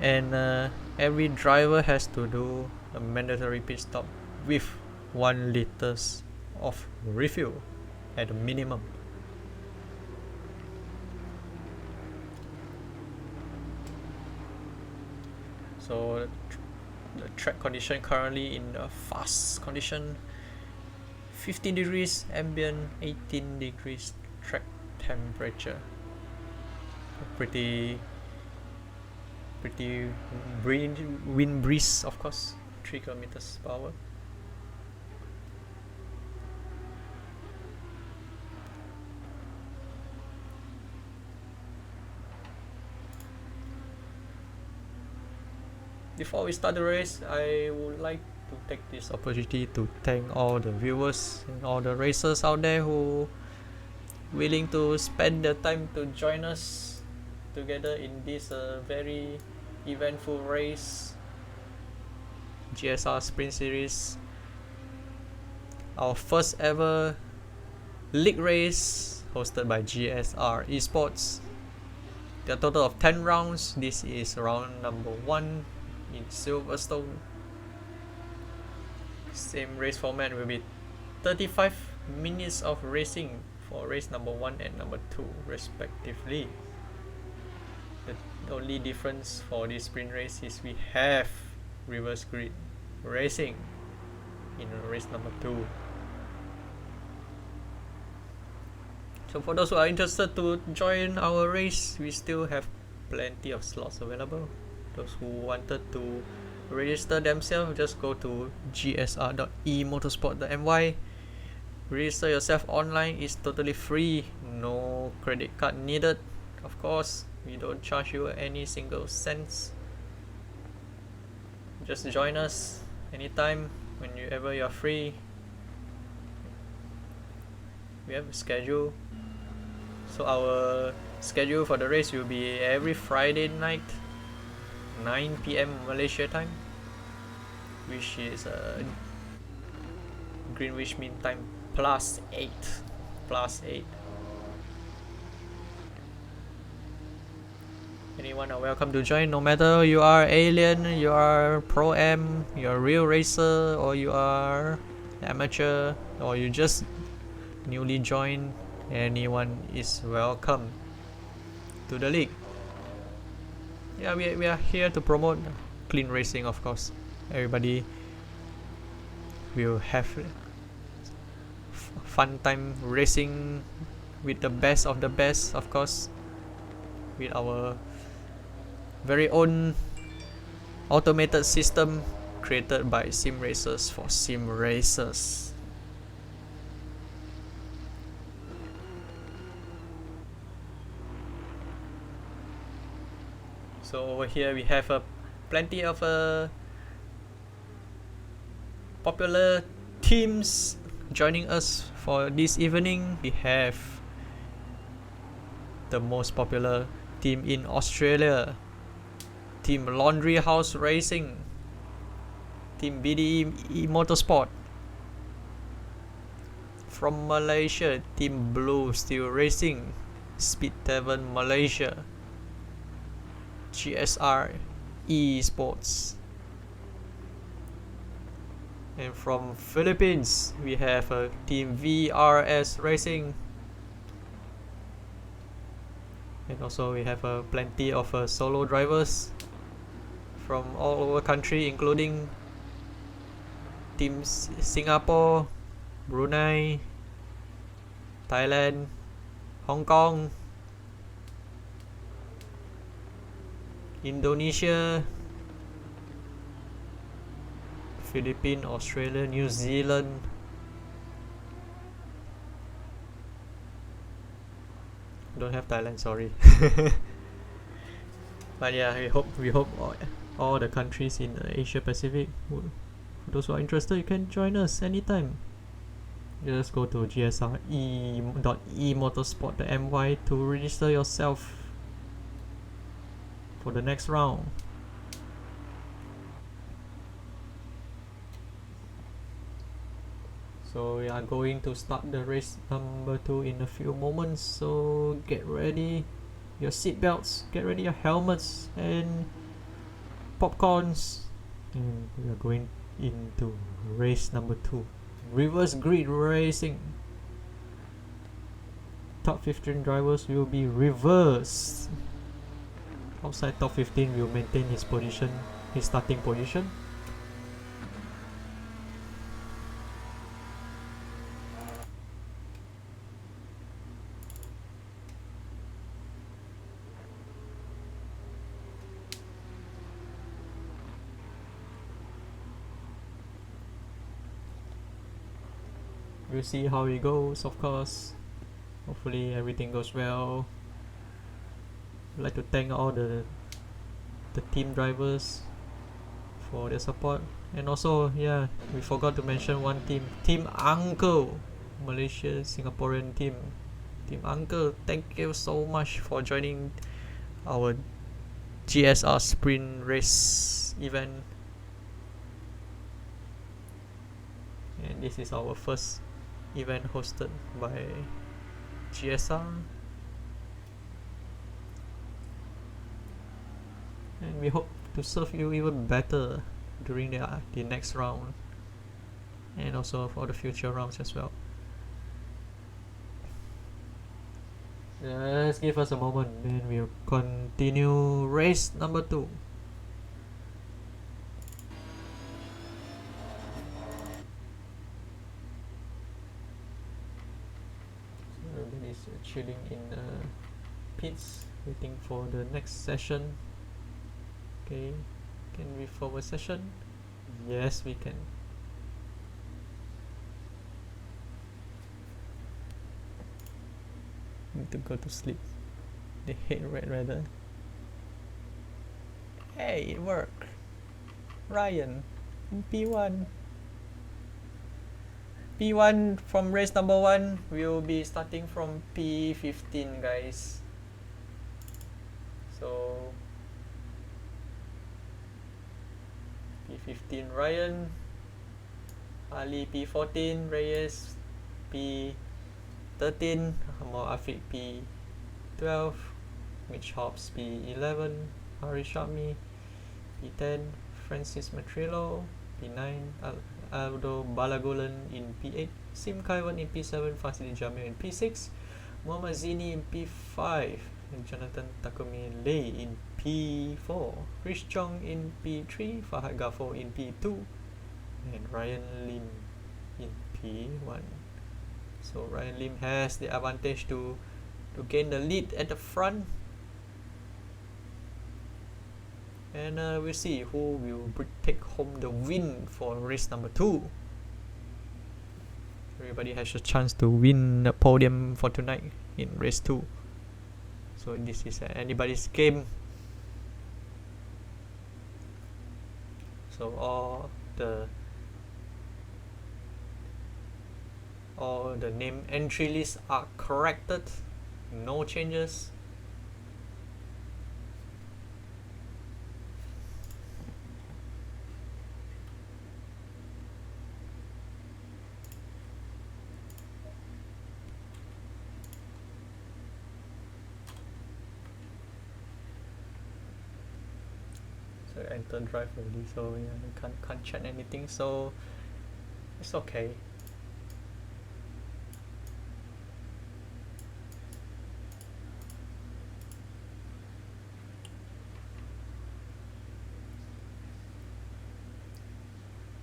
[SPEAKER 1] and every driver has to do a mandatory pit stop with 1 liters of refuel at a minimum. So the track condition currently in a fast condition, 15 degrees ambient, 18 degrees track temperature. Pretty wind breeze, of course, 3 kilometers per hour. Before we start the race, I would like to take this opportunity to thank all the viewers and all the racers out there who willing to spend the time to join us together in this very eventful race, GSR Sprint Series, our first ever league race hosted by GSR Esports. The total of 10 rounds. This is round number 1 in Silverstone. Same race format will be 35 minutes of racing for race number 1 and number 2 respectively. The only difference for this sprint race is we have reverse grid racing in race number 2. So for those who are interested to join our race, we still have plenty of slots available. Those who wanted to register themselves, just go to gsr.emotorsport.my. Register yourself online, is totally free, no credit card needed. Of course, we don't charge you any single cents. Just join us anytime, whenever you're free. We have a schedule. So our schedule for the race will be every Friday night, 9 PM Malaysia time, which is Greenwich Mean Time +8. Anyone are welcome to join, no matter you are alien, you are pro-am, you're a real racer, or you are amateur, or you just newly joined. Anyone is welcome to the league. Yeah, we are here to promote clean racing, of course. Everybody will have fun time racing with the best of the best, of course, with our very own automated system created by sim racers for sim racers. So over here we have plenty of popular teams joining us for this evening. We have the most popular team in Australia, Team Laundry House Racing, Team BDE Motorsport. From Malaysia, Team Blue Steel Racing, Speed Tavern Malaysia, GSR Esports. And from Philippines, we have Team VRS Racing. And also we have plenty of solo drivers from all over country, including teams Singapore, Brunei, Thailand, Hong Kong, Indonesia, Philippines, Australia, New Zealand. Don't have Thailand, sorry. But yeah, we hope all the countries in Asia Pacific. For those who are interested, you can join us anytime. Just go to gsre.emotorsport.my to register yourself for the next round. So we are going to start the race number 2 in a few moments, so get ready your seatbelts, get ready your helmets and popcorns, and we are going into race number 2, reverse grid racing. Top 15 drivers will be reversed. Outside top 15 will maintain his starting position. We'll see how it goes, of course. Hopefully everything goes well. I'd like to thank all the team drivers for their support. And also, yeah, we forgot to mention one team, Team Uncle, Malaysia Singaporean team. Team Uncle, thank you so much for joining our GSR sprint race event. And this is our first event hosted by GSR, and we hope to serve you even better during the next round and also for the future rounds as well. Just give us a moment and we'll continue race number 2. Everybody's chilling in pits, waiting for the next session. Okay, can we forward session? Yes, we can. Need to go to sleep. The hate red rather. Hey, it worked. Ryan, in P1. P1 from race number 1 will be starting from P15, guys. So P15 Ryan, Ali P14, Reyes P13, Afiq P12,
[SPEAKER 2] Mitch Hobbs P11, Harry Shami P10, Francis Matrillo P9, Aldo Balagulan in P8, Sim Kaiwan in P7, Fasili Jamil in P6, Muhammad Zini in P5, and Jonathan Takumi Lei in P4, Chris Chong in P3, Fahad Ghaffur in P2, and Ryan Lim in P1. So Ryan Lim has the advantage to gain the lead at the front. And we'll see who will take home the win for race number 2. Everybody has a chance to win the podium for tonight in race 2. So this is anybody's game. So all the name entry lists are corrected, no changes. So I enter drive already, so yeah, can't check anything, so it's okay.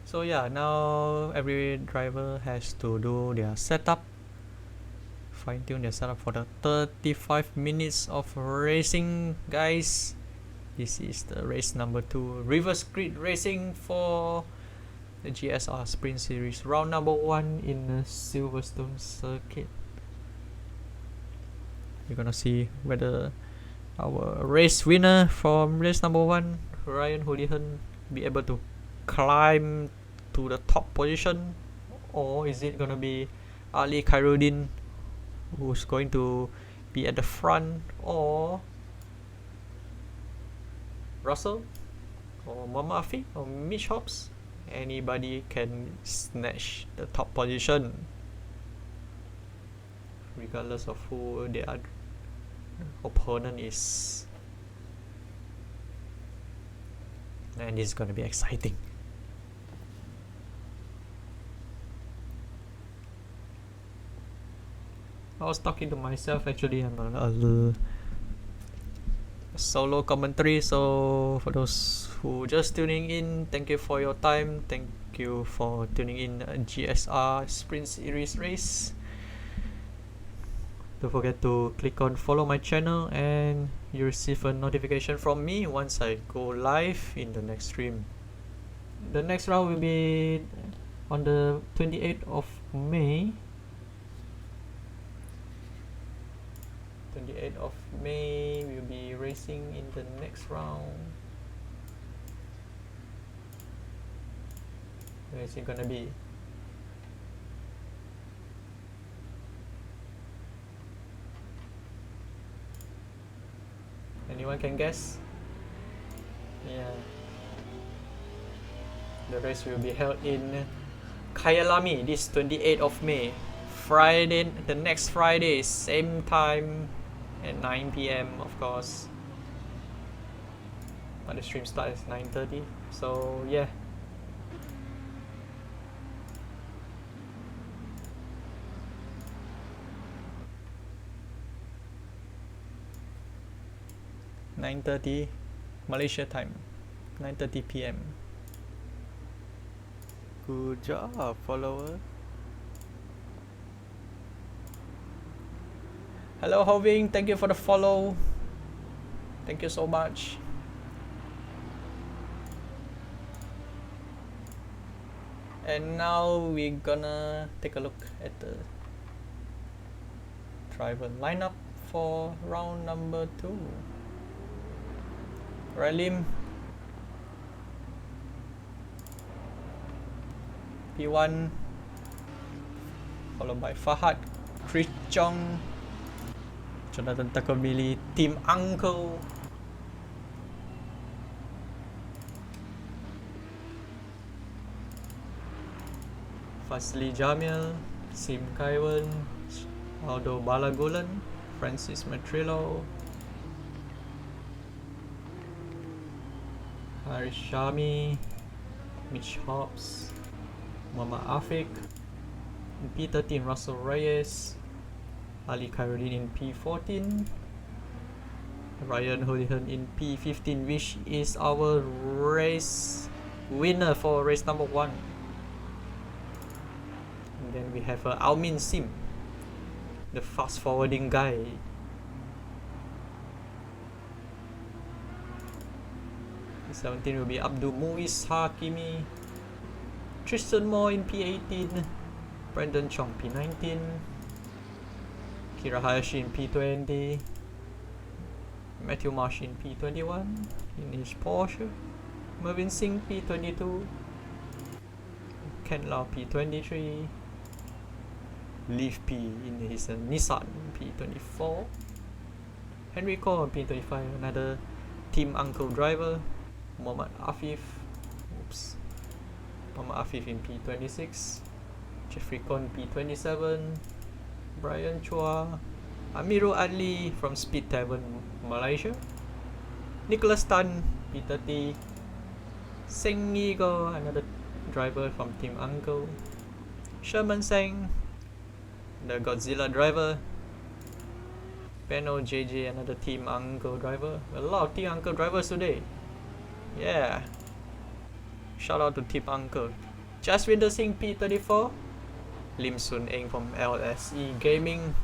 [SPEAKER 2] So yeah, now every driver has to do their setup, fine-tune their setup for the 35 minutes of racing, guys. This is the race number 2, reverse grid racing for the GSR Sprint Series, round number 1 in the Silverstone circuit. We're gonna see whether our race winner from race number 1, Ryan Houlihan, be able to climb to the top position, or is it gonna be Ali Khairuddin who's going to be at the front, or Russell, or Mama Afi, or Mitch Hobbs. Anybody can snatch the top position regardless of who their opponent is, and it's gonna be exciting. I was talking to myself, actually. I'm a solo commentary, so for those who just tuning in, thank you for your time. Thank you for tuning in GSR Sprint Series race. Don't forget to click on follow my channel, and you receive a notification from me once I go live in the next stream. The next round will be on the 28th of May. 28th of May, we'll be racing in the next round. Where is it gonna be? Anyone can guess? Yeah. The race will be held in Kyalami this 28th of May. Friday, the next Friday, same time at 9 PM, of course. But the stream starts at 9:30, so yeah. (9:30) Malaysia time, 9:30 PM. Good job, follower. Hello Hoving, thank you for the follow. Thank you so much. And now we're gonna take a look at the driver lineup for round number 2. Ralim P1, followed by Fahad, Chris Chong, Jonathan Takumi, Team Uncle, Fasli Jamil, Sim Kaiwan, Aldo Balagulan, Francis Matrillo, Haris Shami, Mitch Hobbs, Muhammad Afiq. In P13, Russell Reyes, Ali Khairuddin in P14, Ryan Holihan in P15, which is our race winner for race number 1. And then we have Almin Sim, the fast forwarding guy. P17 will be Abdul Muiz Hakimi, Tristan Moore in P18, Brendan Chong P19, Kira Hayashi in P20, Matthew Marsh in P21 in his Porsche, Mervyn Singh P22, Ken Lau P23, Leaf P in his Nissan P24, Enrico P25, another Team Uncle driver, Muhammad Afif, Muhammad Afif in P26, Jeffrey Kon P27, Brian Chua, Amirul Adli from Speed Tavern Malaysia, Nicholas Tan P30, Seng Eagle, another driver from Team Uncle, Sherman Seng, the Godzilla driver, Peno JJ, another Team Uncle driver. A lot of Team Uncle drivers today. Yeah, shout out to Team Uncle. Jaswinder Singh P34, Lim Sun Eng from LSE Gaming,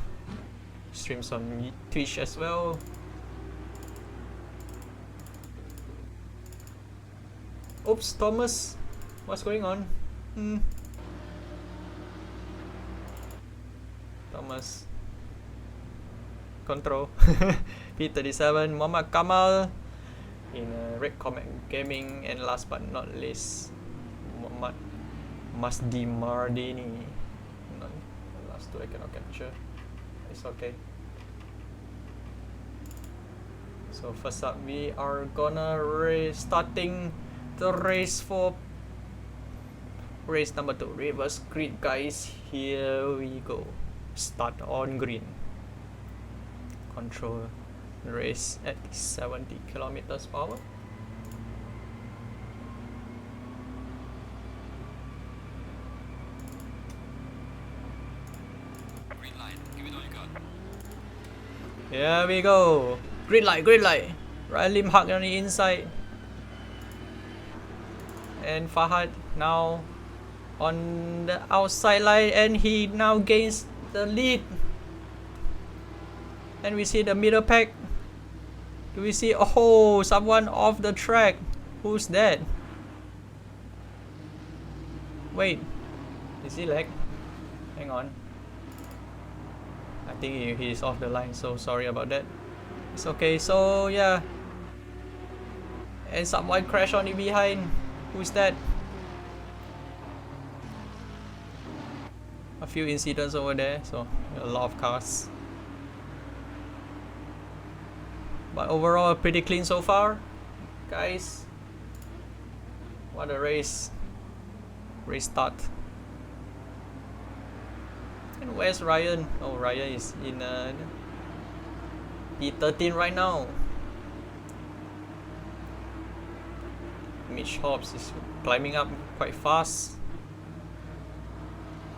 [SPEAKER 2] streams on Twitch as well. Oops, Thomas, what's going on? Thomas, control. P37, Muhammad Kamal in Red Comet Gaming, and last but not least, Muhammad Masdi Mardini. No, the last two I cannot capture. It's okay. So first up, we are gonna starting the race for race number 2, reverse grid, guys. Here we go. Start on green. Control race at 70 kilometers per hour.
[SPEAKER 3] Green light. Give it all you got.
[SPEAKER 2] Here we go. Green light, green light. Ryan Lim Hak on the inside. And Fahad now on the outside line, and he now gains the lead. And we see the middle pack. Do we see, oh, someone off the track? Who's that? Wait, is he lag? Hang on. I think he's off the line, so sorry about that. It's okay, so yeah. And someone crashed on the behind. Who's that? A few incidents over there, so a lot of cars. But overall, pretty clean so far, guys. What a race! Race start. And where's Ryan? Oh, Ryan is in P13 right now. Mitch Hobbs is climbing up quite fast.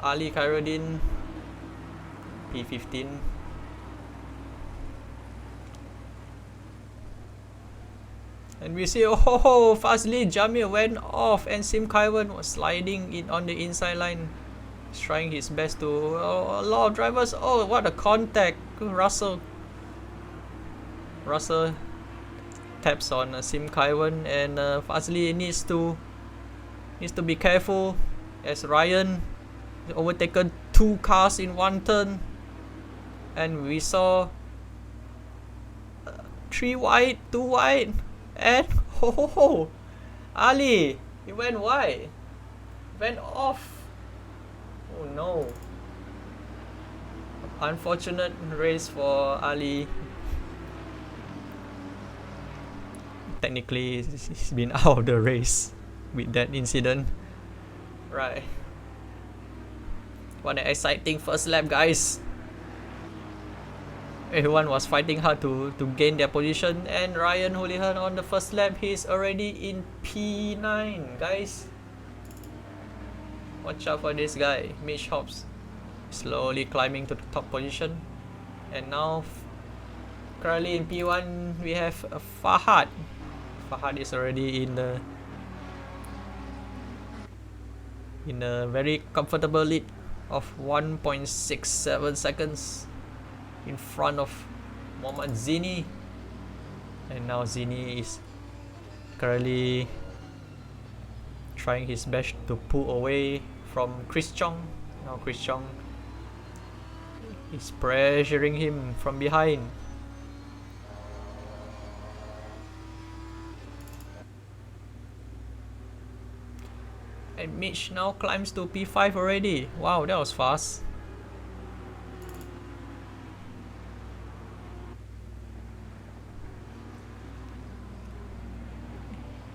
[SPEAKER 2] Ali Khairuddin, P15. And we see, oh, Fazli Jamil went off, and Sim Kaiwan was sliding in on the inside line. He's trying his best to, a lot of drivers. Oh, what a contact. Russell taps on Sim Kaiwan, and Fazli needs to be careful, as Ryan overtaken 2 cars in one turn. And we saw 3 wide, 2 wide. And Ali, he went wide, went off. Oh no, unfortunate race for Ali. Technically, he's been out of the race with that incident. Right. What an exciting first lap, guys.
[SPEAKER 1] Everyone was fighting hard to gain their position, and Ryan Houlihan on the first lap, he's already in P9, guys. Watch out for this guy, Mitch Hobbs, slowly climbing to the top position. And now, currently in P1, we have Fahad. Fahad is already in a very comfortable lead of 1.67 seconds in front of Mohammad Zini. And now Zini is currently trying his best to pull away from Chris Chong. Now Chris Chong is pressuring him from behind. And Mitch now climbs to P5 already. Wow, that was fast.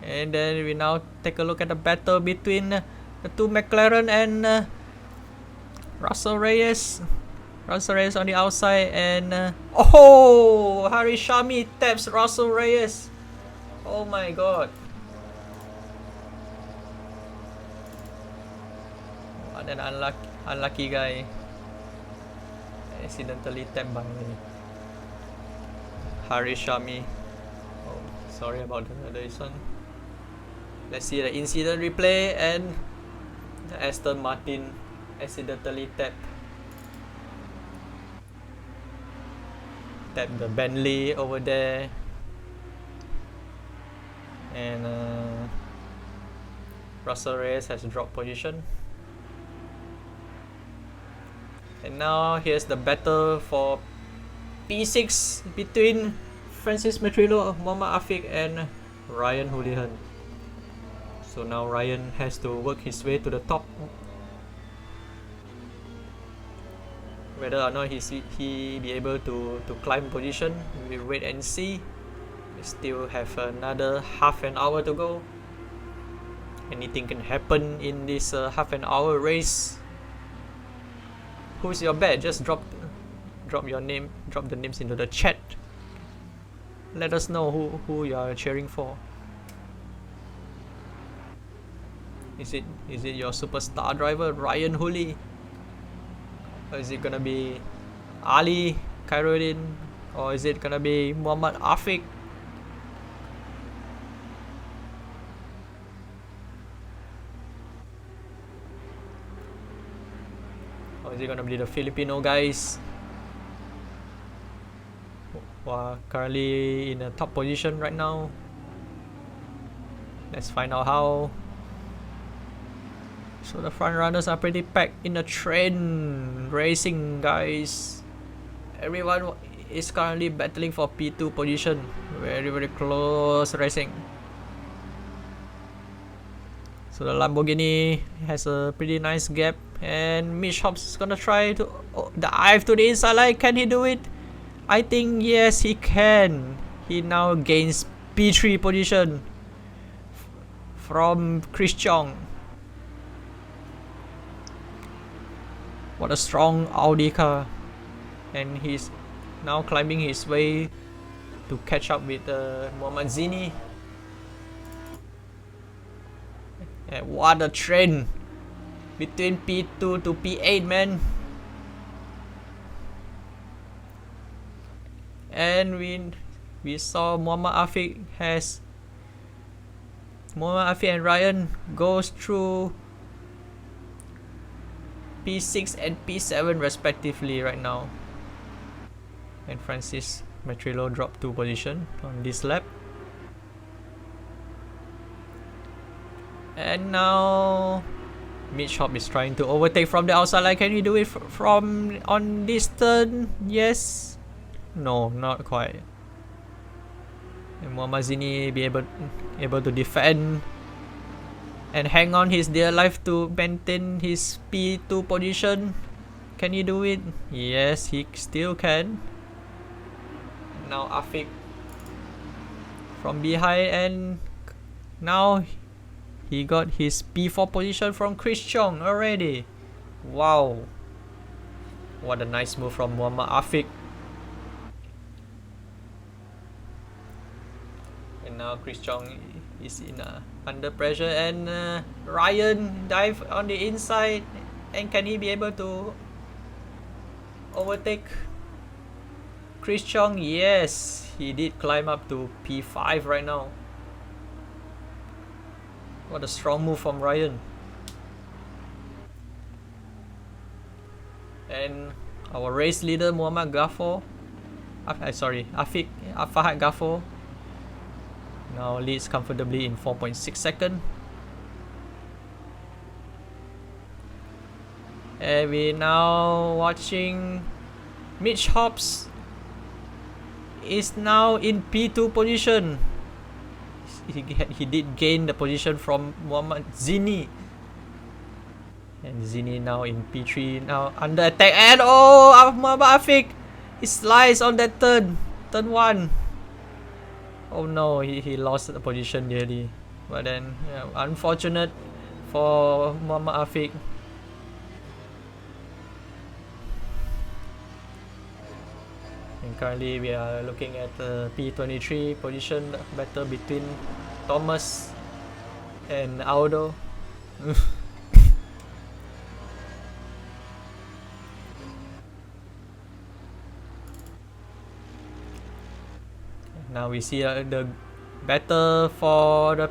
[SPEAKER 1] And then we now take a look at the battle between the two McLaren and Russell Reyes. Russell Reyes on the outside, and oh, Hari Shami taps Russell Reyes. Oh my god. What an unlucky guy. Accidentally tapped by Hari Shami. Oh, sorry about this one. Let's see the incident replay, and Aston Martin accidentally tapped the Bentley over there, and Russell Reyes has dropped position. And now here's the battle for P6 between Francis Metrillo, Muhammad Afiq, and Ryan Houlihan. So now Ryan has to work his way to the top. Whether or not he be able to climb position, we'll wait and see. We still have another half an hour to go. Anything can happen in this half an hour race. Who's your bet? Just drop your name, drop the names into the chat. Let us know who you are cheering for. Is it your superstar driver Ryan Hooley? Or is it gonna be Ali Khairuddin? Or is it gonna be Muhammad Afiq? Or is it gonna be the Filipino guys who are currently in a top position right now? Let's find out how. So the front runners are pretty packed in the train racing, guys. Everyone is currently battling for P2 position. Very close racing. So the Lamborghini has a pretty nice gap, and Mitch Hobbs is gonna try to dive to the inside line. Can he do it? I think yes, he can. He now gains P3 position from Chris Chong. What a strong Audi car. And he's now climbing his way to catch up with Muhammad Zini. And what a trend between P2 to P8, man. And we saw Muhammad Afiq and Ryan goes through P6 and P7 respectively right now. And Francis Metrillo dropped 2 positions on this lap. And now Mitch Hobbs is trying to overtake from the outside line. Can he do it from on this turn? Yes. No, not quite. And Muhammad Zini be able to defend and hang on his dear life to maintain his P2 position. Can he do it? Yes, he still can. Now Afiq from behind, and now he got his P4 position from Chris Chong already. Wow. What a nice move from Muhammad Afiq. And now Chris Chong is in under pressure, and Ryan dive on the inside, and can he be able to overtake Chris Chong? Yes, he did climb up to P5 right now. What a strong move from Ryan. And our race leader Muhammad Ghaffar, Fahad Ghaffar now leads comfortably in 4.6 seconds. And we now watching Mitch Hobbs is now in P2 position. He did gain the position from Muhammad Zini. And Zini now in P3, now under attack, and Muhammad Afiq, he slides on that turn 1. Oh no, he lost the position nearly. But then, yeah, unfortunate for Muhammad Afiq. And currently we are looking at the P23 position battle between Thomas and Aldo. Now we see the battle for the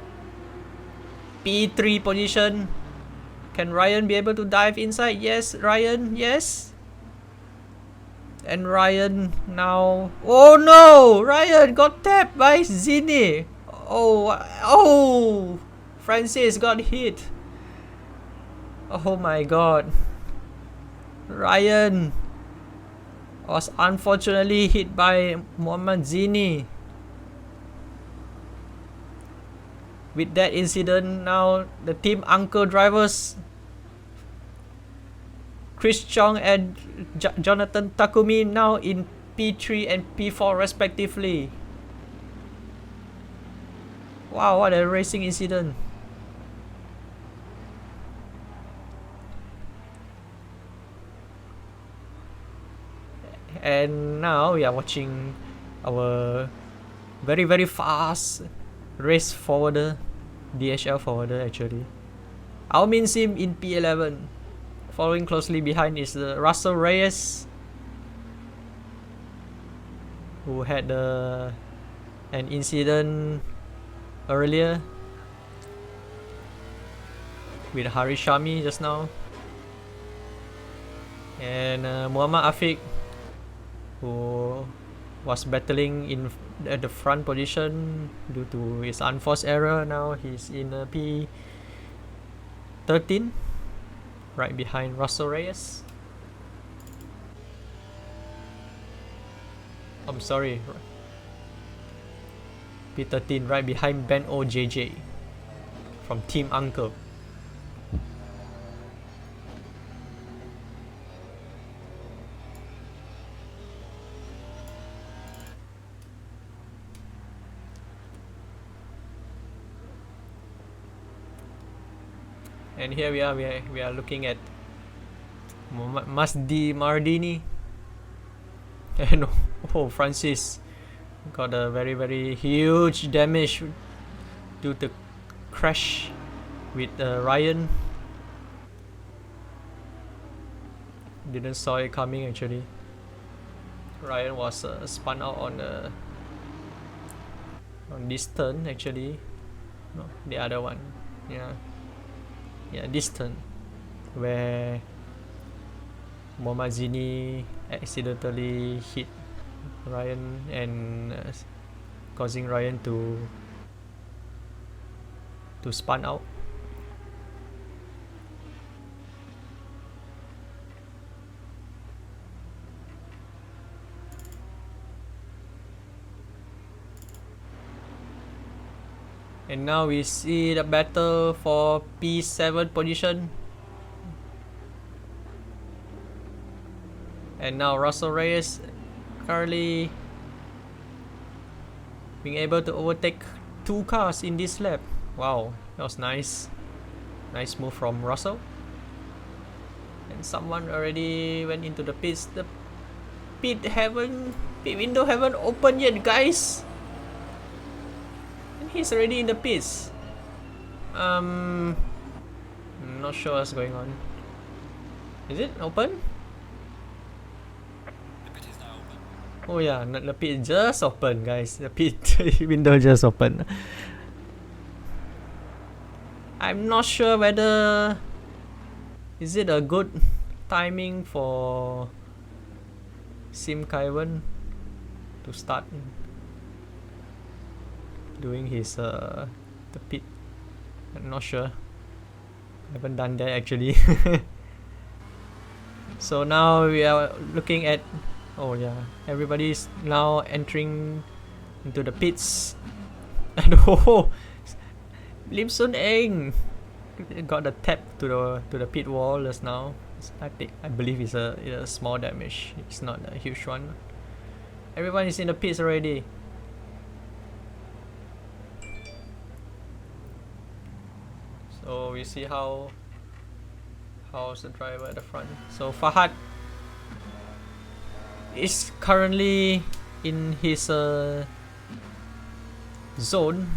[SPEAKER 1] P3 position. Can Ryan be able to dive inside? Yes, Ryan, yes. And Ryan now... Oh no! Ryan got tapped by Zini. Oh! Francis got hit. Oh my god. Ryan was unfortunately hit by Muhammad Zini. With that incident, now the team Uncle drivers Chris Chong and Jonathan Takumi now in P3 and P4 respectively. Wow, what a racing incident. And now we are watching our very fast race forwarder, DHL forwarder actually, Ao Min Sim in P11. Following closely behind is Russell Reyes, who had an incident earlier with Hari Shami just now. And Muhammad Afiq, who was battling at the front position due to his unforced error. Now he's in P13, right behind Russell Reyes. I'm sorry, P13, right behind Ben OJJ from Team Uncle. And here we are looking at Masdi Mardini, and Francis got a very huge damage due to crash with Ryan. Didn't saw it coming actually. Ryan was spun out on this turn actually. No, the other one. Yeah, this turn where Muhammad Zini accidentally hit Ryan and causing Ryan to spun out. And now we see the battle for P7 position. And now Russell Reyes currently being able to overtake 2 cars in this lap. Wow, that was nice. Nice move from Russell. And someone already went into the pits. The pit window haven't opened yet, guys. he's already in the pits. I'm not sure what's going on. Is it open?
[SPEAKER 3] The pit is now open.
[SPEAKER 1] Oh yeah, the pit just open, guys. The pit window just open. I'm not sure whether is it a good timing for Sim Kaiwan to start doing his the pit. I'm not sure. I haven't done that actually. So now we are looking at, oh yeah, everybody's now entering into the pits. And oh, Lim Sun Eng got a tap to the pit wall just now. I believe it's a small damage. It's not a huge one. Everyone is in the pits already. So we see how's the driver at the front. So Fahad is currently in his zone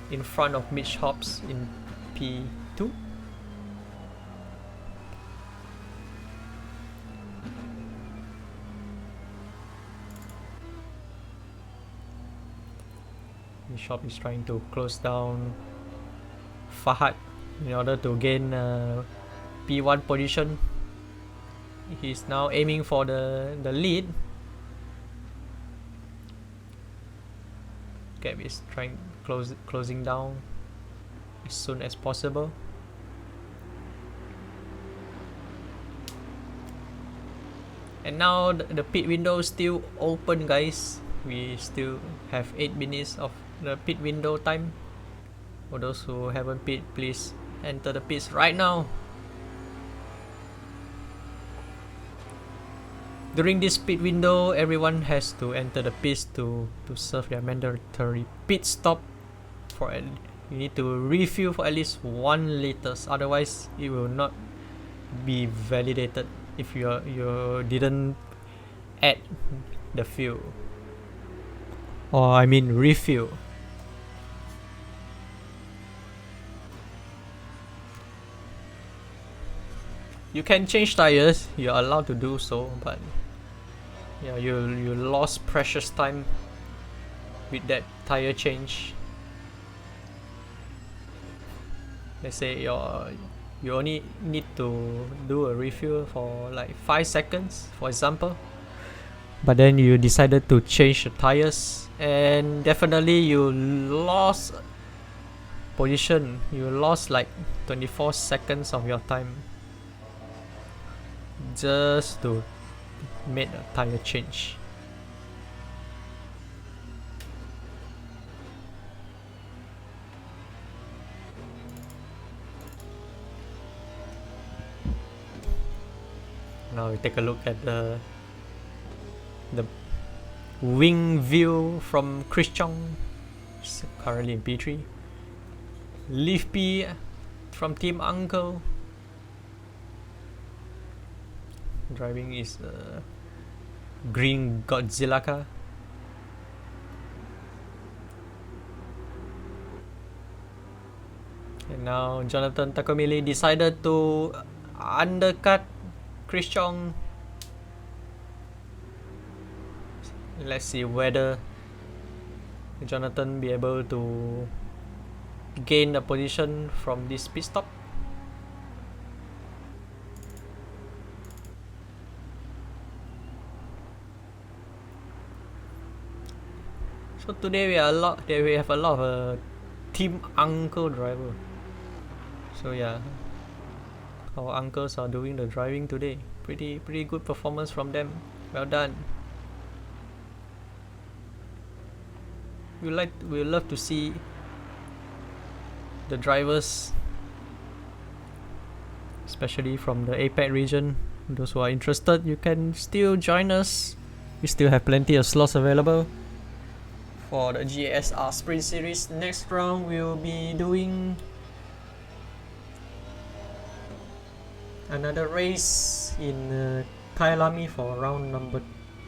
[SPEAKER 1] in front of Mitch Hobbs in P2. Mitch Hobbs is trying to close down Fahad in order to gain P1 position. He's now aiming for the lead. Gap is closing down as soon as possible. And now the pit window is still open, guys. We still have 8 minutes of the pit window time. For those who haven't pit, please enter the pits right now. During this pit window, everyone has to enter the pits to serve their mandatory pit stop. You need to refuel for at least 1 liters, otherwise it will not be validated if you didn't add the fuel, or I mean refuel. You can change tires, you're allowed to do so, but yeah, you lost precious time with that tire change. Let's say you only need to do a refuel for like 5 seconds, for example, but then you decided to change the tires, and definitely you lost position. You lost like 24 seconds of your time just to make a tire change. Now we take a look at the wing view from Chris Chong, currently in P3. Leaf P from Team Uncle. Driving is Green Godzilla car. And now Jonathan Takamili decided to undercut Chris Chong. Let's see whether Jonathan be able to gain a position from this pit stop. So today we have a lot of Team Uncle driver. So yeah, our uncles are doing the driving today. Pretty good performance from them. Well done. We love to see the drivers, especially from the APAC region. Those who are interested, you can still join us. We still have plenty of slots available for the GSR Sprint Series. Next round we'll be doing another race in Kailami for round number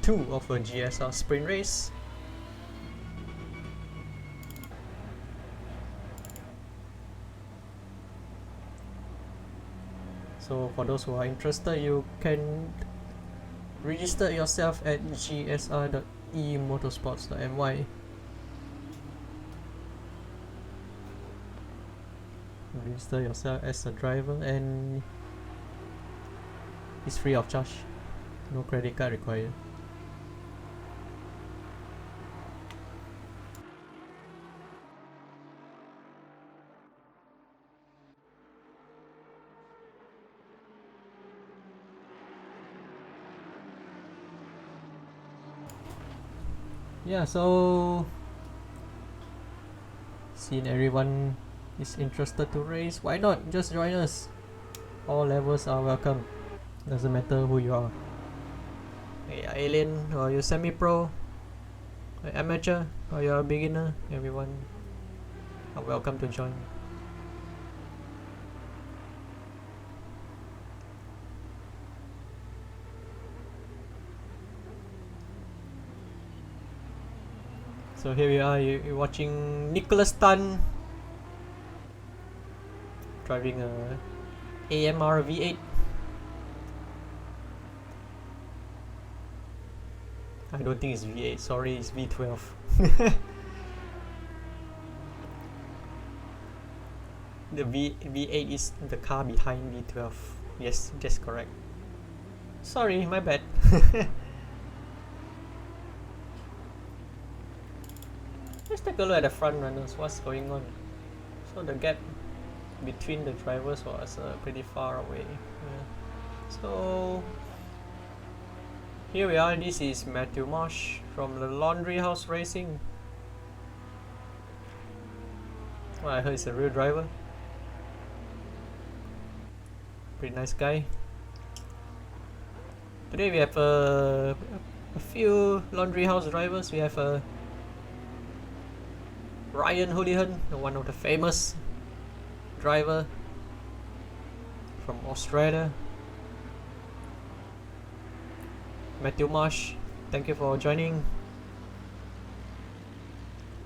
[SPEAKER 1] 2 of a GSR Sprint race.
[SPEAKER 2] So for those who are interested, you can register yourself at gsr.emotorsports.my. Register yourself as a driver, and it's free of charge. No credit card required. Yeah, so seeing everyone is interested to race, why not just join us? All levels are welcome. Doesn't matter who you are. Hey, alien, or you're semi-pro, amateur, or you're a beginner, everyone are welcome to join. So here we are, you're watching Nicholas Tan driving a AMR V8. I don't think it's V8, sorry, it's V12. The V8 is the car behind V12. Yes, that's correct. Sorry, my bad. Let's take a look at the front runners, what's going on. So the gap between the drivers was pretty far away. Yeah. So here we are, this is Matthew Marsh from the Laundry House Racing. Well, I heard he's a real driver. Pretty nice guy. Today we have a few Laundry House drivers. We have Ryan Houlihan, one of the famous driver from Australia. Matthew Marsh, thank you for joining.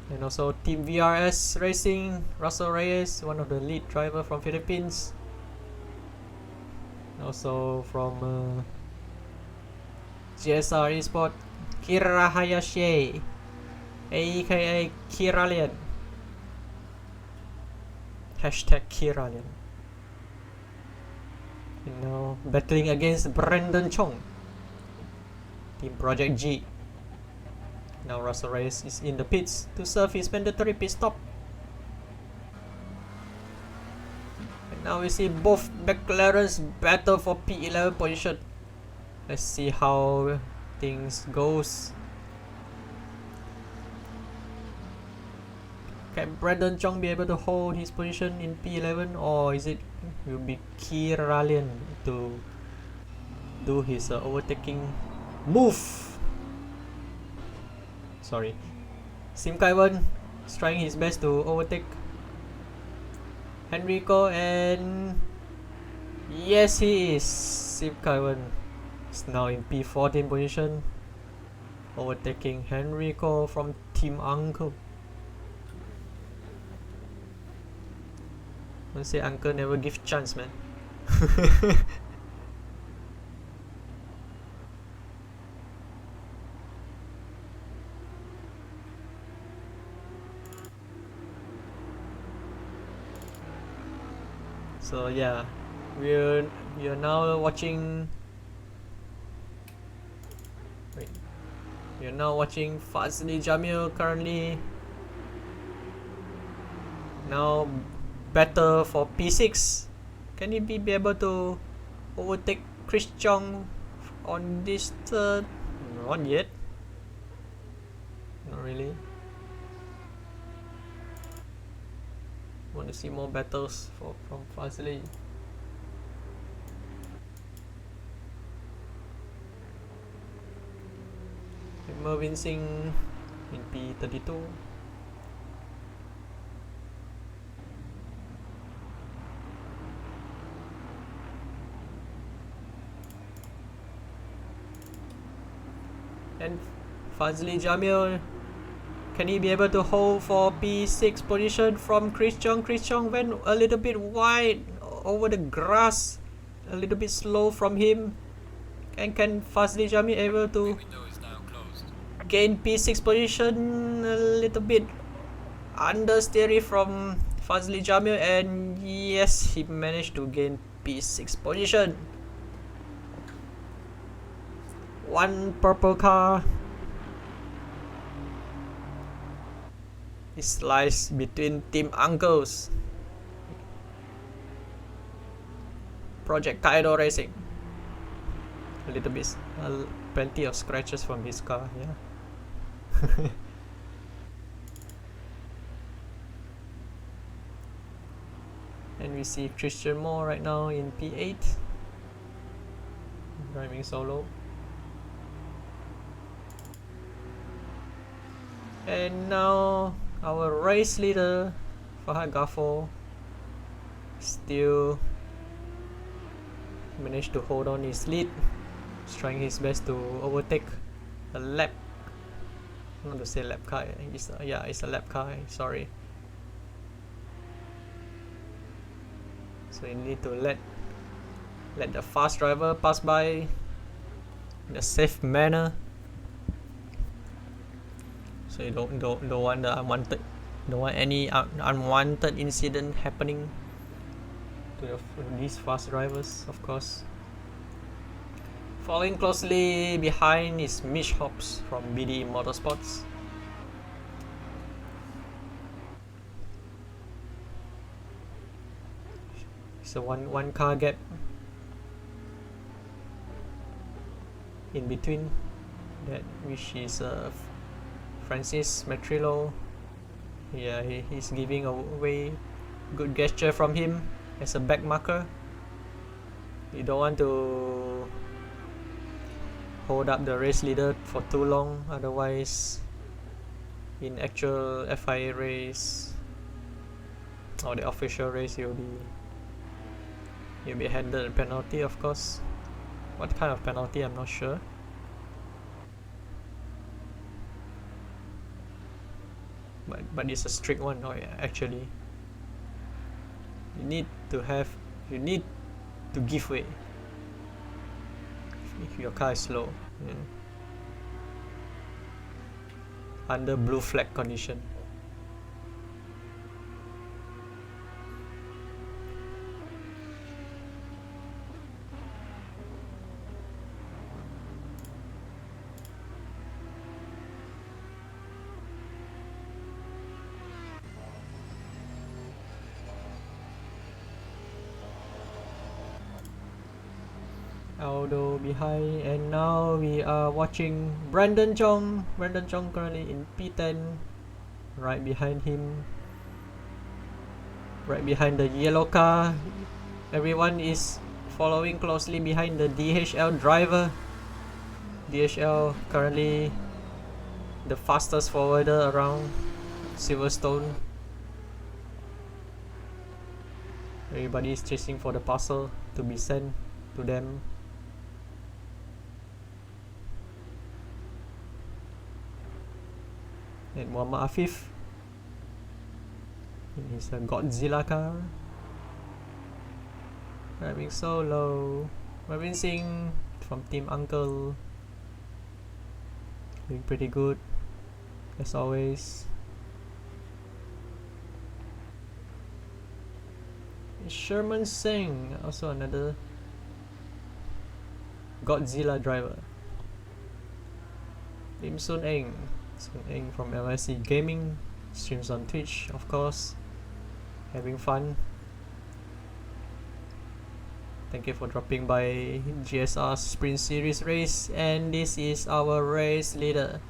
[SPEAKER 2] And also Team VRS Racing, Russell Reyes, one of the lead driver from Philippines. Also from GSR Esport, Kira Hayashi, aka Kiralian. Hashtag Kiralian. And now battling against Brendan Chong, Team Project G. Now Russell Reyes is in the pits to serve his mandatory pit stop. And now we see both McLarens battle for P11 position. Let's see how things goes. Can Brendan Chong be able to hold his position in P11, or is it will be Kiralian to do his overtaking move? Sorry, Sim Kaiwan is trying his best to overtake Henrico, and yes, he is. Sim Kaiwan is now in P14 position, overtaking Henrico from Team Uncle. I say Uncle never give chance, man. So yeah, we're now watching. Wait, we're now watching Fazli Jamil currently. Now battle for P6. Can he be able to overtake Chris Chong on this third? Not yet. Not really. Want to see more battles from Fazli. Mervyn Singh in P32. And Fazli Jamil, can he be able to hold for P6 position from Chris Chong? Chris Chong went a little bit wide over the grass.
[SPEAKER 1] a little bit slow from him. And can Fazli Jami able to
[SPEAKER 3] Window is now closed.
[SPEAKER 1] gain P6 position? A little bit understeery from Fazli Jamil, and yes, he managed to gain P6 position. One purple car is sliced between Team Uncles. Project Kaido Racing. A little bit, plenty of scratches from this car, yeah. And we see Christian Moore right now in P8, driving solo. And now our race leader, Fahad Ghaffur, still managed to hold on his lead. He's trying his best to overtake a lap, not to say lap car, it's a lap car, sorry. So you need to let the fast driver pass by in a safe manner. So you don't want the unwanted, don't want any unwanted incident happening to these fast drivers, of course. Following closely behind is Mitch Hobbs from BDE Motorsports. So one car gap in between that, which is Francis Metrillo. Yeah, he's giving away good gesture from him as a back marker. You don't want to hold up the race leader for too long, otherwise in actual FIA race or the official race you'll be handed a penalty, of course. What kind of penalty, I'm not sure. But it's a strict one, actually. You need to give way if your car is slow, under blue flag condition. Aldo behind, and now we are watching Brandon Chong. Brandon Chong currently in P10, right behind him, right behind the yellow car. Everyone is following closely behind the DHL driver. DHL currently the fastest forwarder around Silverstone. Everybody is chasing for the parcel to be sent to them. And Muhammad Afif in his Godzilla car, driving solo. Marvin Singh from Team Uncle, doing pretty good as always. Sherman Singh, also another Godzilla driver. Lim Sun Eng from LSE Gaming, streams on Twitch, of course, having fun. Thank you for dropping by GSR Sprint Series race. And this is our race leader,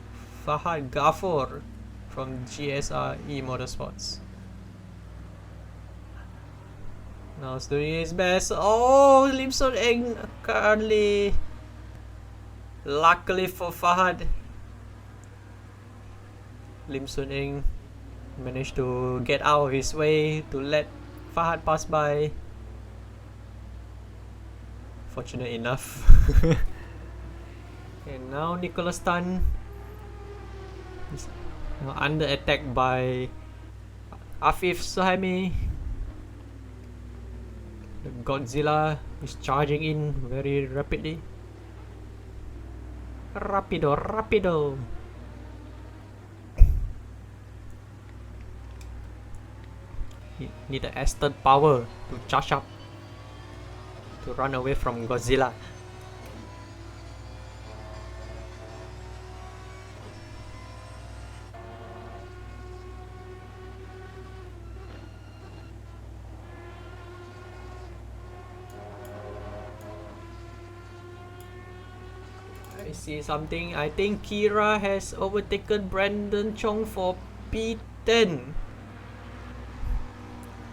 [SPEAKER 1] Fahad Ghaffur from GSR Motorsports. Now he's doing his best. Oh, Lim Sun Eng currently, luckily for Fahad, Lim Sun Eng managed to get out of his way to let Fahad pass by. Fortunate enough. And now Nicholas Tan is under attack by Afif Suhaimi. The Godzilla
[SPEAKER 2] He's charging in very rapidly. Rapido, rapido. Need the Aston power to charge up, to run away from Godzilla. I see something. I think Kira has overtaken Brandon Chong for P10.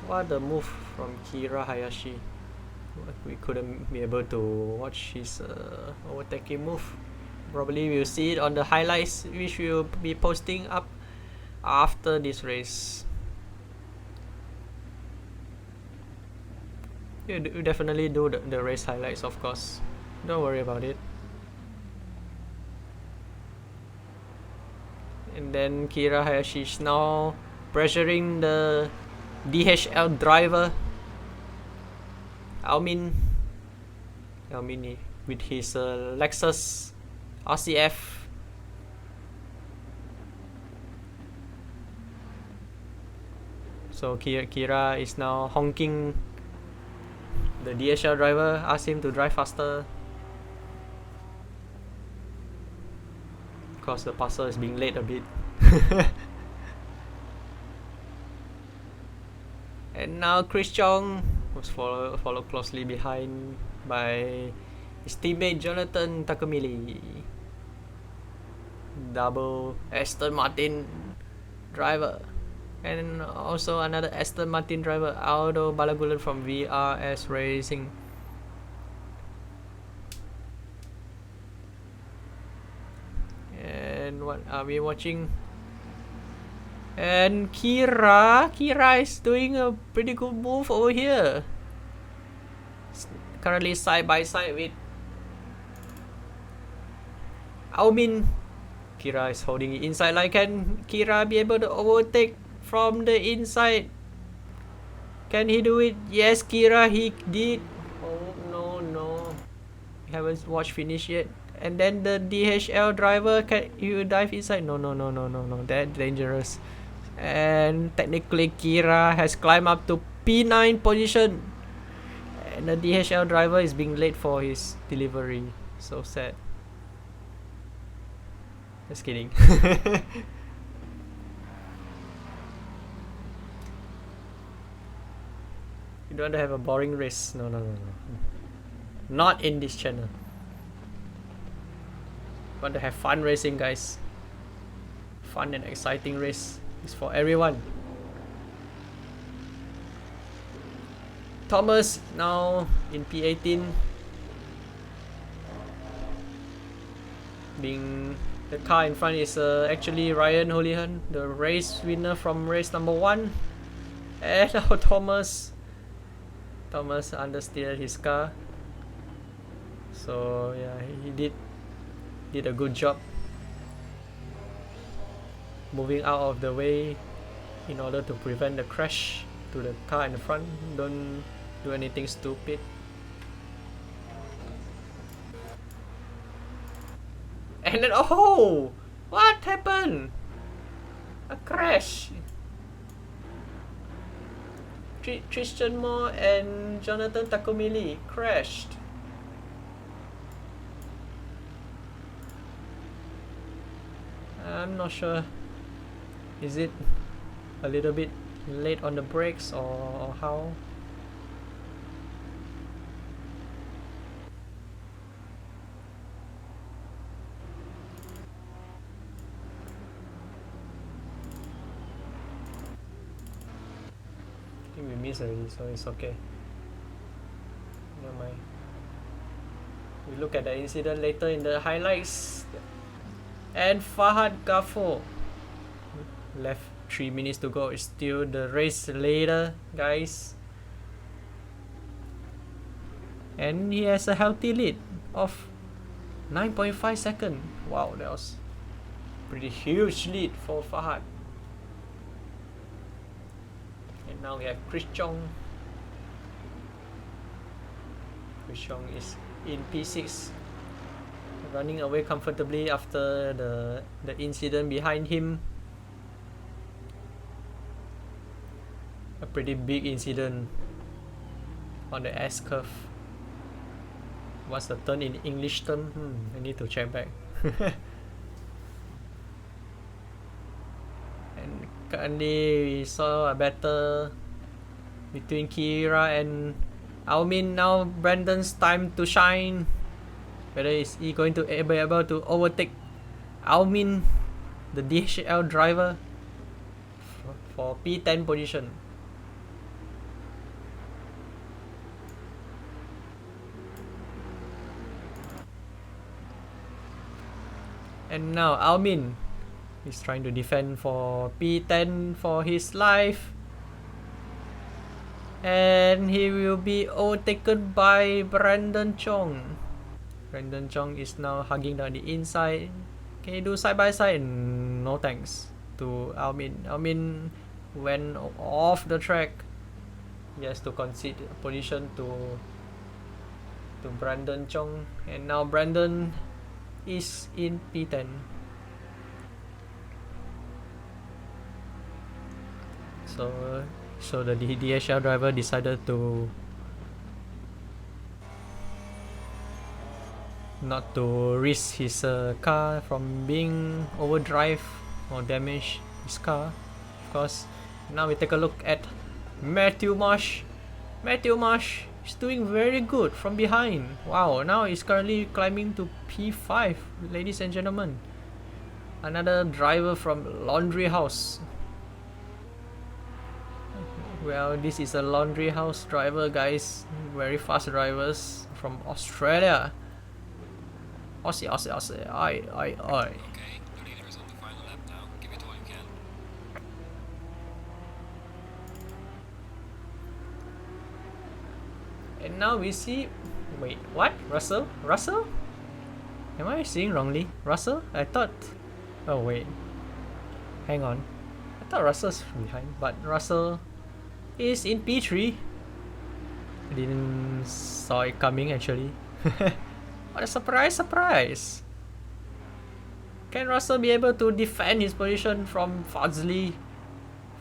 [SPEAKER 2] What a move from Kira Hayashi. We couldn't be able to watch his overtaking move. Probably we'll see it on the highlights, which we'll be posting up after this race. You definitely do the race highlights, of course. Don't worry about it. And then Kira Hayashi is now pressuring the DHL driver, Almin with his Lexus RCF. So Kira is now honking the DHL driver, ask him to drive faster, because the parcel is being late a bit. And now Chris Chong was followed closely behind by his teammate Jonathan Takamili. Double Aston Martin driver. And also another Aston Martin driver, Aldo Balagulan from VRS Racing. And what are we watching? And Kira is doing a pretty good move over here. Currently side by side with Aomin. Kira is holding it inside. Like, can Kira be able to overtake from the inside? Can he do it? Yes, Kira, he did. Oh no, we haven't watched finish yet. And then the DHL driver, can you dive inside? No, that's dangerous. And technically Kira has climbed up to P9 position, and the DHL driver is being late for his delivery. So sad. Just kidding. You don't want to have a boring race. No. Not in this channel. Want to have fun racing, guys. Fun and exciting race. It's for everyone. Thomas now in P18, being the car in front is actually Ryan Holihan, the race winner from race number 1. And now Thomas understeered his car. So yeah, he did a good job moving out of the way in order to prevent the crash to the car in the front. Don't do anything stupid. And then, oh, what happened? A crash. Tristan Moore and Jonathan Takumili crashed. I'm not sure. Is it a little bit late on the brakes or how? I think we missed already, so it's okay. Never mind. We look at the incident later in the highlights. And Fahad Ghaffur left 3 minutes to go. It's still the race later, guys. And he has a healthy lead of 9.5 seconds. Wow, that was pretty huge lead for Fahad. And now we have Chris Chong
[SPEAKER 1] Chong is in P6, running away comfortably after the incident behind him. A pretty big incident on the S curve. What's the turn in English term? I need to check back. And currently we saw a battle between Kira and Almin. Now Brandon's time to shine. Whether is he going to be able to overtake Almin, the DHL driver, for P10 position. And now Almin is trying to defend for P10 for his life. And he will be overtaken by Brandon Chong. Brandon Chong is now hugging down the inside. Can you do side by side? No thanks to Almin. Almin went off the track. He has to concede position to Brandon Chong. And now Brandon is in P10. So the DHL driver decided to not to risk his car from being overdrive or damage his car. Of course, now we take a look at Matthew Marsh. Matthew Marsh is doing very good from behind. Wow, now he's currently climbing to P5, ladies and gentlemen. Another driver from Laundry House. Well, this is a Laundry House driver, guys. Very fast drivers from Australia. Aussie, aye.
[SPEAKER 3] Okay, the leader is on the final lap now. Give it all you can.
[SPEAKER 1] And now we see... Wait, what? Russell? Am I seeing wrongly? Russell? I thought... Oh, wait. Hang on. I thought Russell's behind, but Russell is in P3. I didn't saw it coming, actually. What a surprise! Can Russell be able to defend his position from Fazli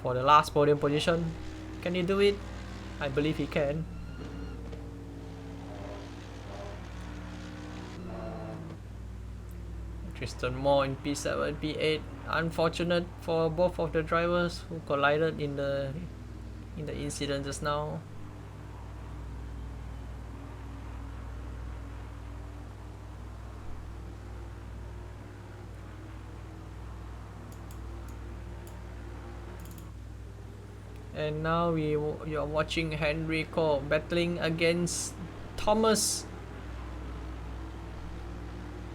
[SPEAKER 1] for the last podium position? Can he do it? I believe he can. Tristan Moore in P7, P8. Unfortunate for both of the drivers who collided in the incident just now. And now you're watching Henrico battling against Thomas.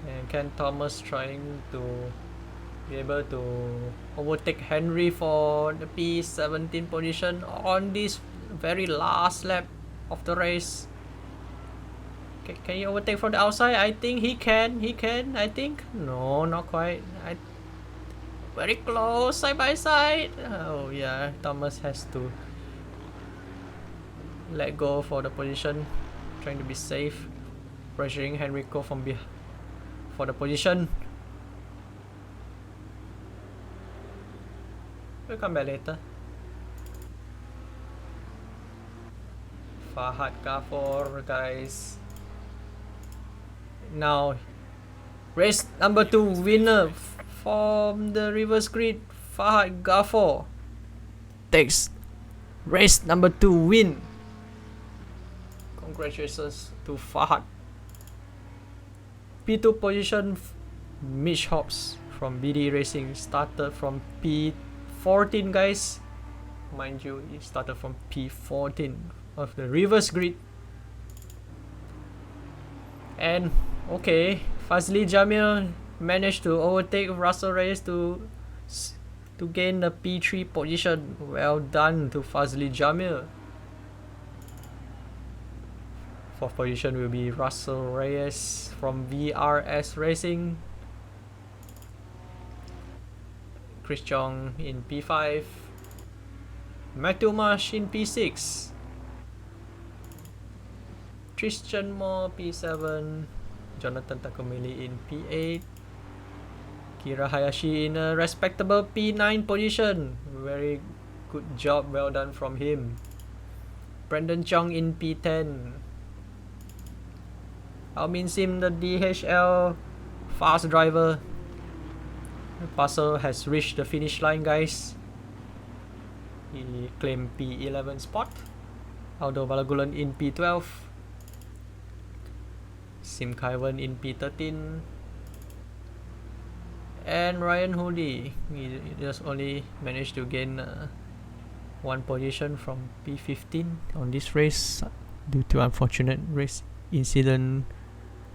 [SPEAKER 1] And Ken Thomas trying to be able to overtake Henry for the P17 position on this very last lap of the race. Can he overtake from the outside? I think he can. I think. No, not quite. Very close, side by side. Oh yeah, Thomas has to let go for the position, trying to be safe, pressuring Henrico from behind for the position. We'll come back later. Fahad Ghafor, guys. Now, race number 2 winner from the reverse grid, Fahad Ghafor takes race number 2 win. Congratulations to Fahad. P2 position, Mitch Hobbs from BD Racing started from P14, guys. Mind you, he started from P14 of the reverse grid. And okay, Fazli Jamil managed to overtake Russell Reyes to gain the P3 position. Well done to Fazli Jamil. Fourth position will be Russell Reyes from VRS Racing. Chris Chong in P5. Matthew Marsh in P6.
[SPEAKER 2] Tristan Moore P7, Jonathan Takamili in P8, Kira Hayashi in a respectable P9 position. Very good job, well done from him. Brendan Chong in P10. Almin Sim, the DHL fast driver. The parcel has reached the finish line, guys. He claimed P11 spot. Aldo Balagulan in P12. Sim Kaiwan in P13. And Ryan Hooley, he just only managed to gain one position from P15 on this race due to unfortunate race incident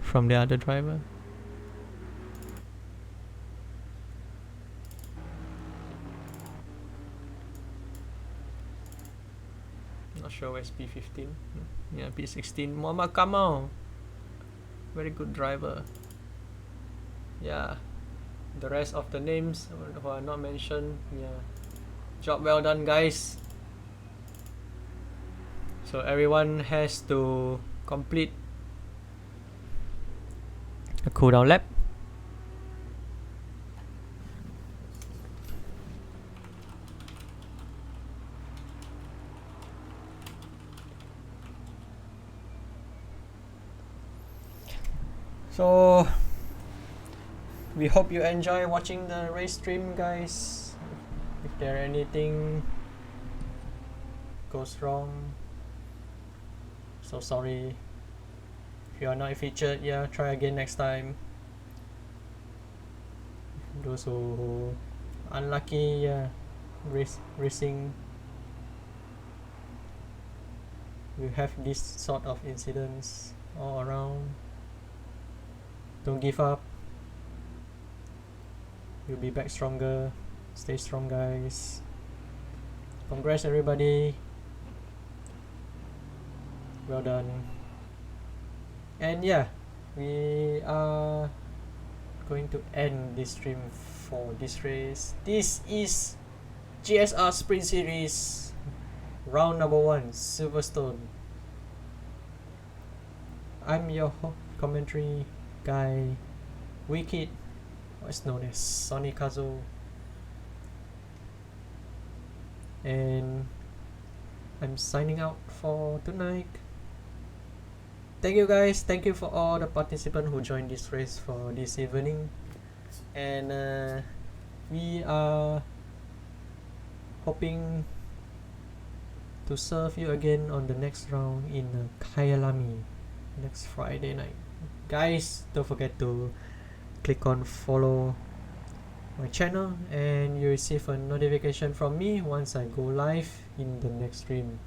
[SPEAKER 2] from the other driver. Not sure where's P15. Yeah, P16. Muhammad Kamal, very good driver. Yeah, the rest of the names who are not mentioned, yeah, job well done, guys. So everyone has to complete a cooldown lap. So we hope you enjoy watching the race stream, guys. If there anything goes wrong, so sorry. If you are not featured, yeah, try again next time. Those who unlucky, yeah, racing, we have this sort of incidents all around. Don't give up. You'll be back stronger. Stay strong, guys. Congrats, everybody. Well done. And yeah, we are going to end this stream for this race. This is GSR Sprint Series round number 1, Silverstone. I'm your commentary guy, Wicked, what's known as Sonny Kazo, and I'm signing out for tonight. Thank you, guys. Thank you for all the participants who joined this race for this evening, and we are hoping to serve you again on the next round in Kyalami next Friday night. Guys, don't forget to click on follow my channel and you receive a notification from me once I go live in the next stream.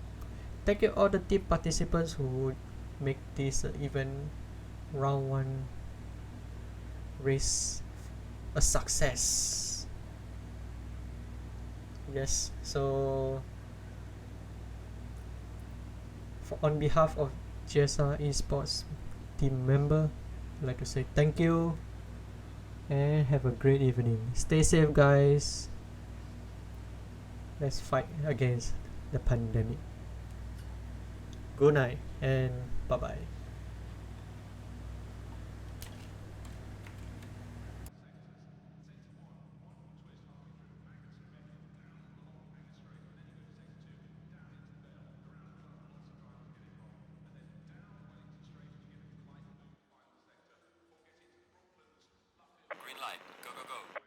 [SPEAKER 2] Thank you all the team participants who make this event round 1 race a success. Yes, so on behalf of GSR Esports team member, I'd like to say thank you and have a great evening. Stay safe, guys. Let's fight against the pandemic. Good night and bye bye.
[SPEAKER 3] Green light. Go, go, go.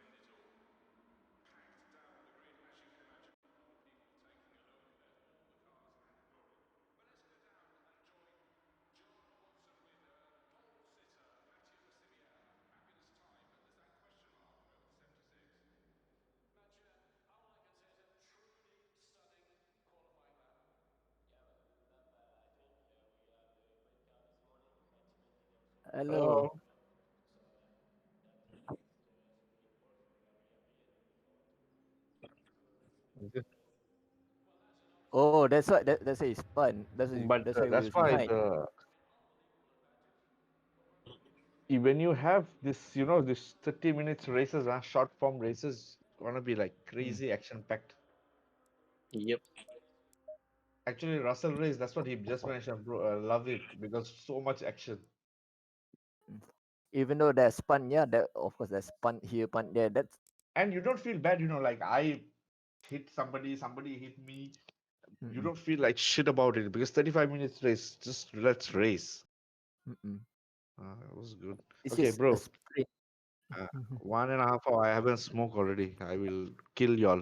[SPEAKER 4] Hello.
[SPEAKER 5] Oh,
[SPEAKER 4] Oh, that's why it's fun.
[SPEAKER 5] but
[SPEAKER 4] That's why we
[SPEAKER 5] that's
[SPEAKER 4] use
[SPEAKER 5] why
[SPEAKER 4] night.
[SPEAKER 5] when you have this, this 30 minutes races, short form races, gonna be like
[SPEAKER 4] Mm.
[SPEAKER 5] crazy action packed.
[SPEAKER 1] Yep.
[SPEAKER 5] Actually, Russell Race, that's what he just mentioned, bro. I love it because so much action.
[SPEAKER 4] Even though there's spun, yeah, that of course there's spun here, spun there. That's
[SPEAKER 5] And you don't feel bad, like I hit somebody, somebody hit me. You
[SPEAKER 4] mm-mm,
[SPEAKER 5] don't feel like shit about it because 35 minutes race, just let's race.
[SPEAKER 4] mm-mm.
[SPEAKER 5] It was good.
[SPEAKER 4] This
[SPEAKER 5] Okay,
[SPEAKER 4] is a
[SPEAKER 5] bro.
[SPEAKER 4] sprint.
[SPEAKER 5] 1.5 hour. I haven't smoked already. I will kill y'all.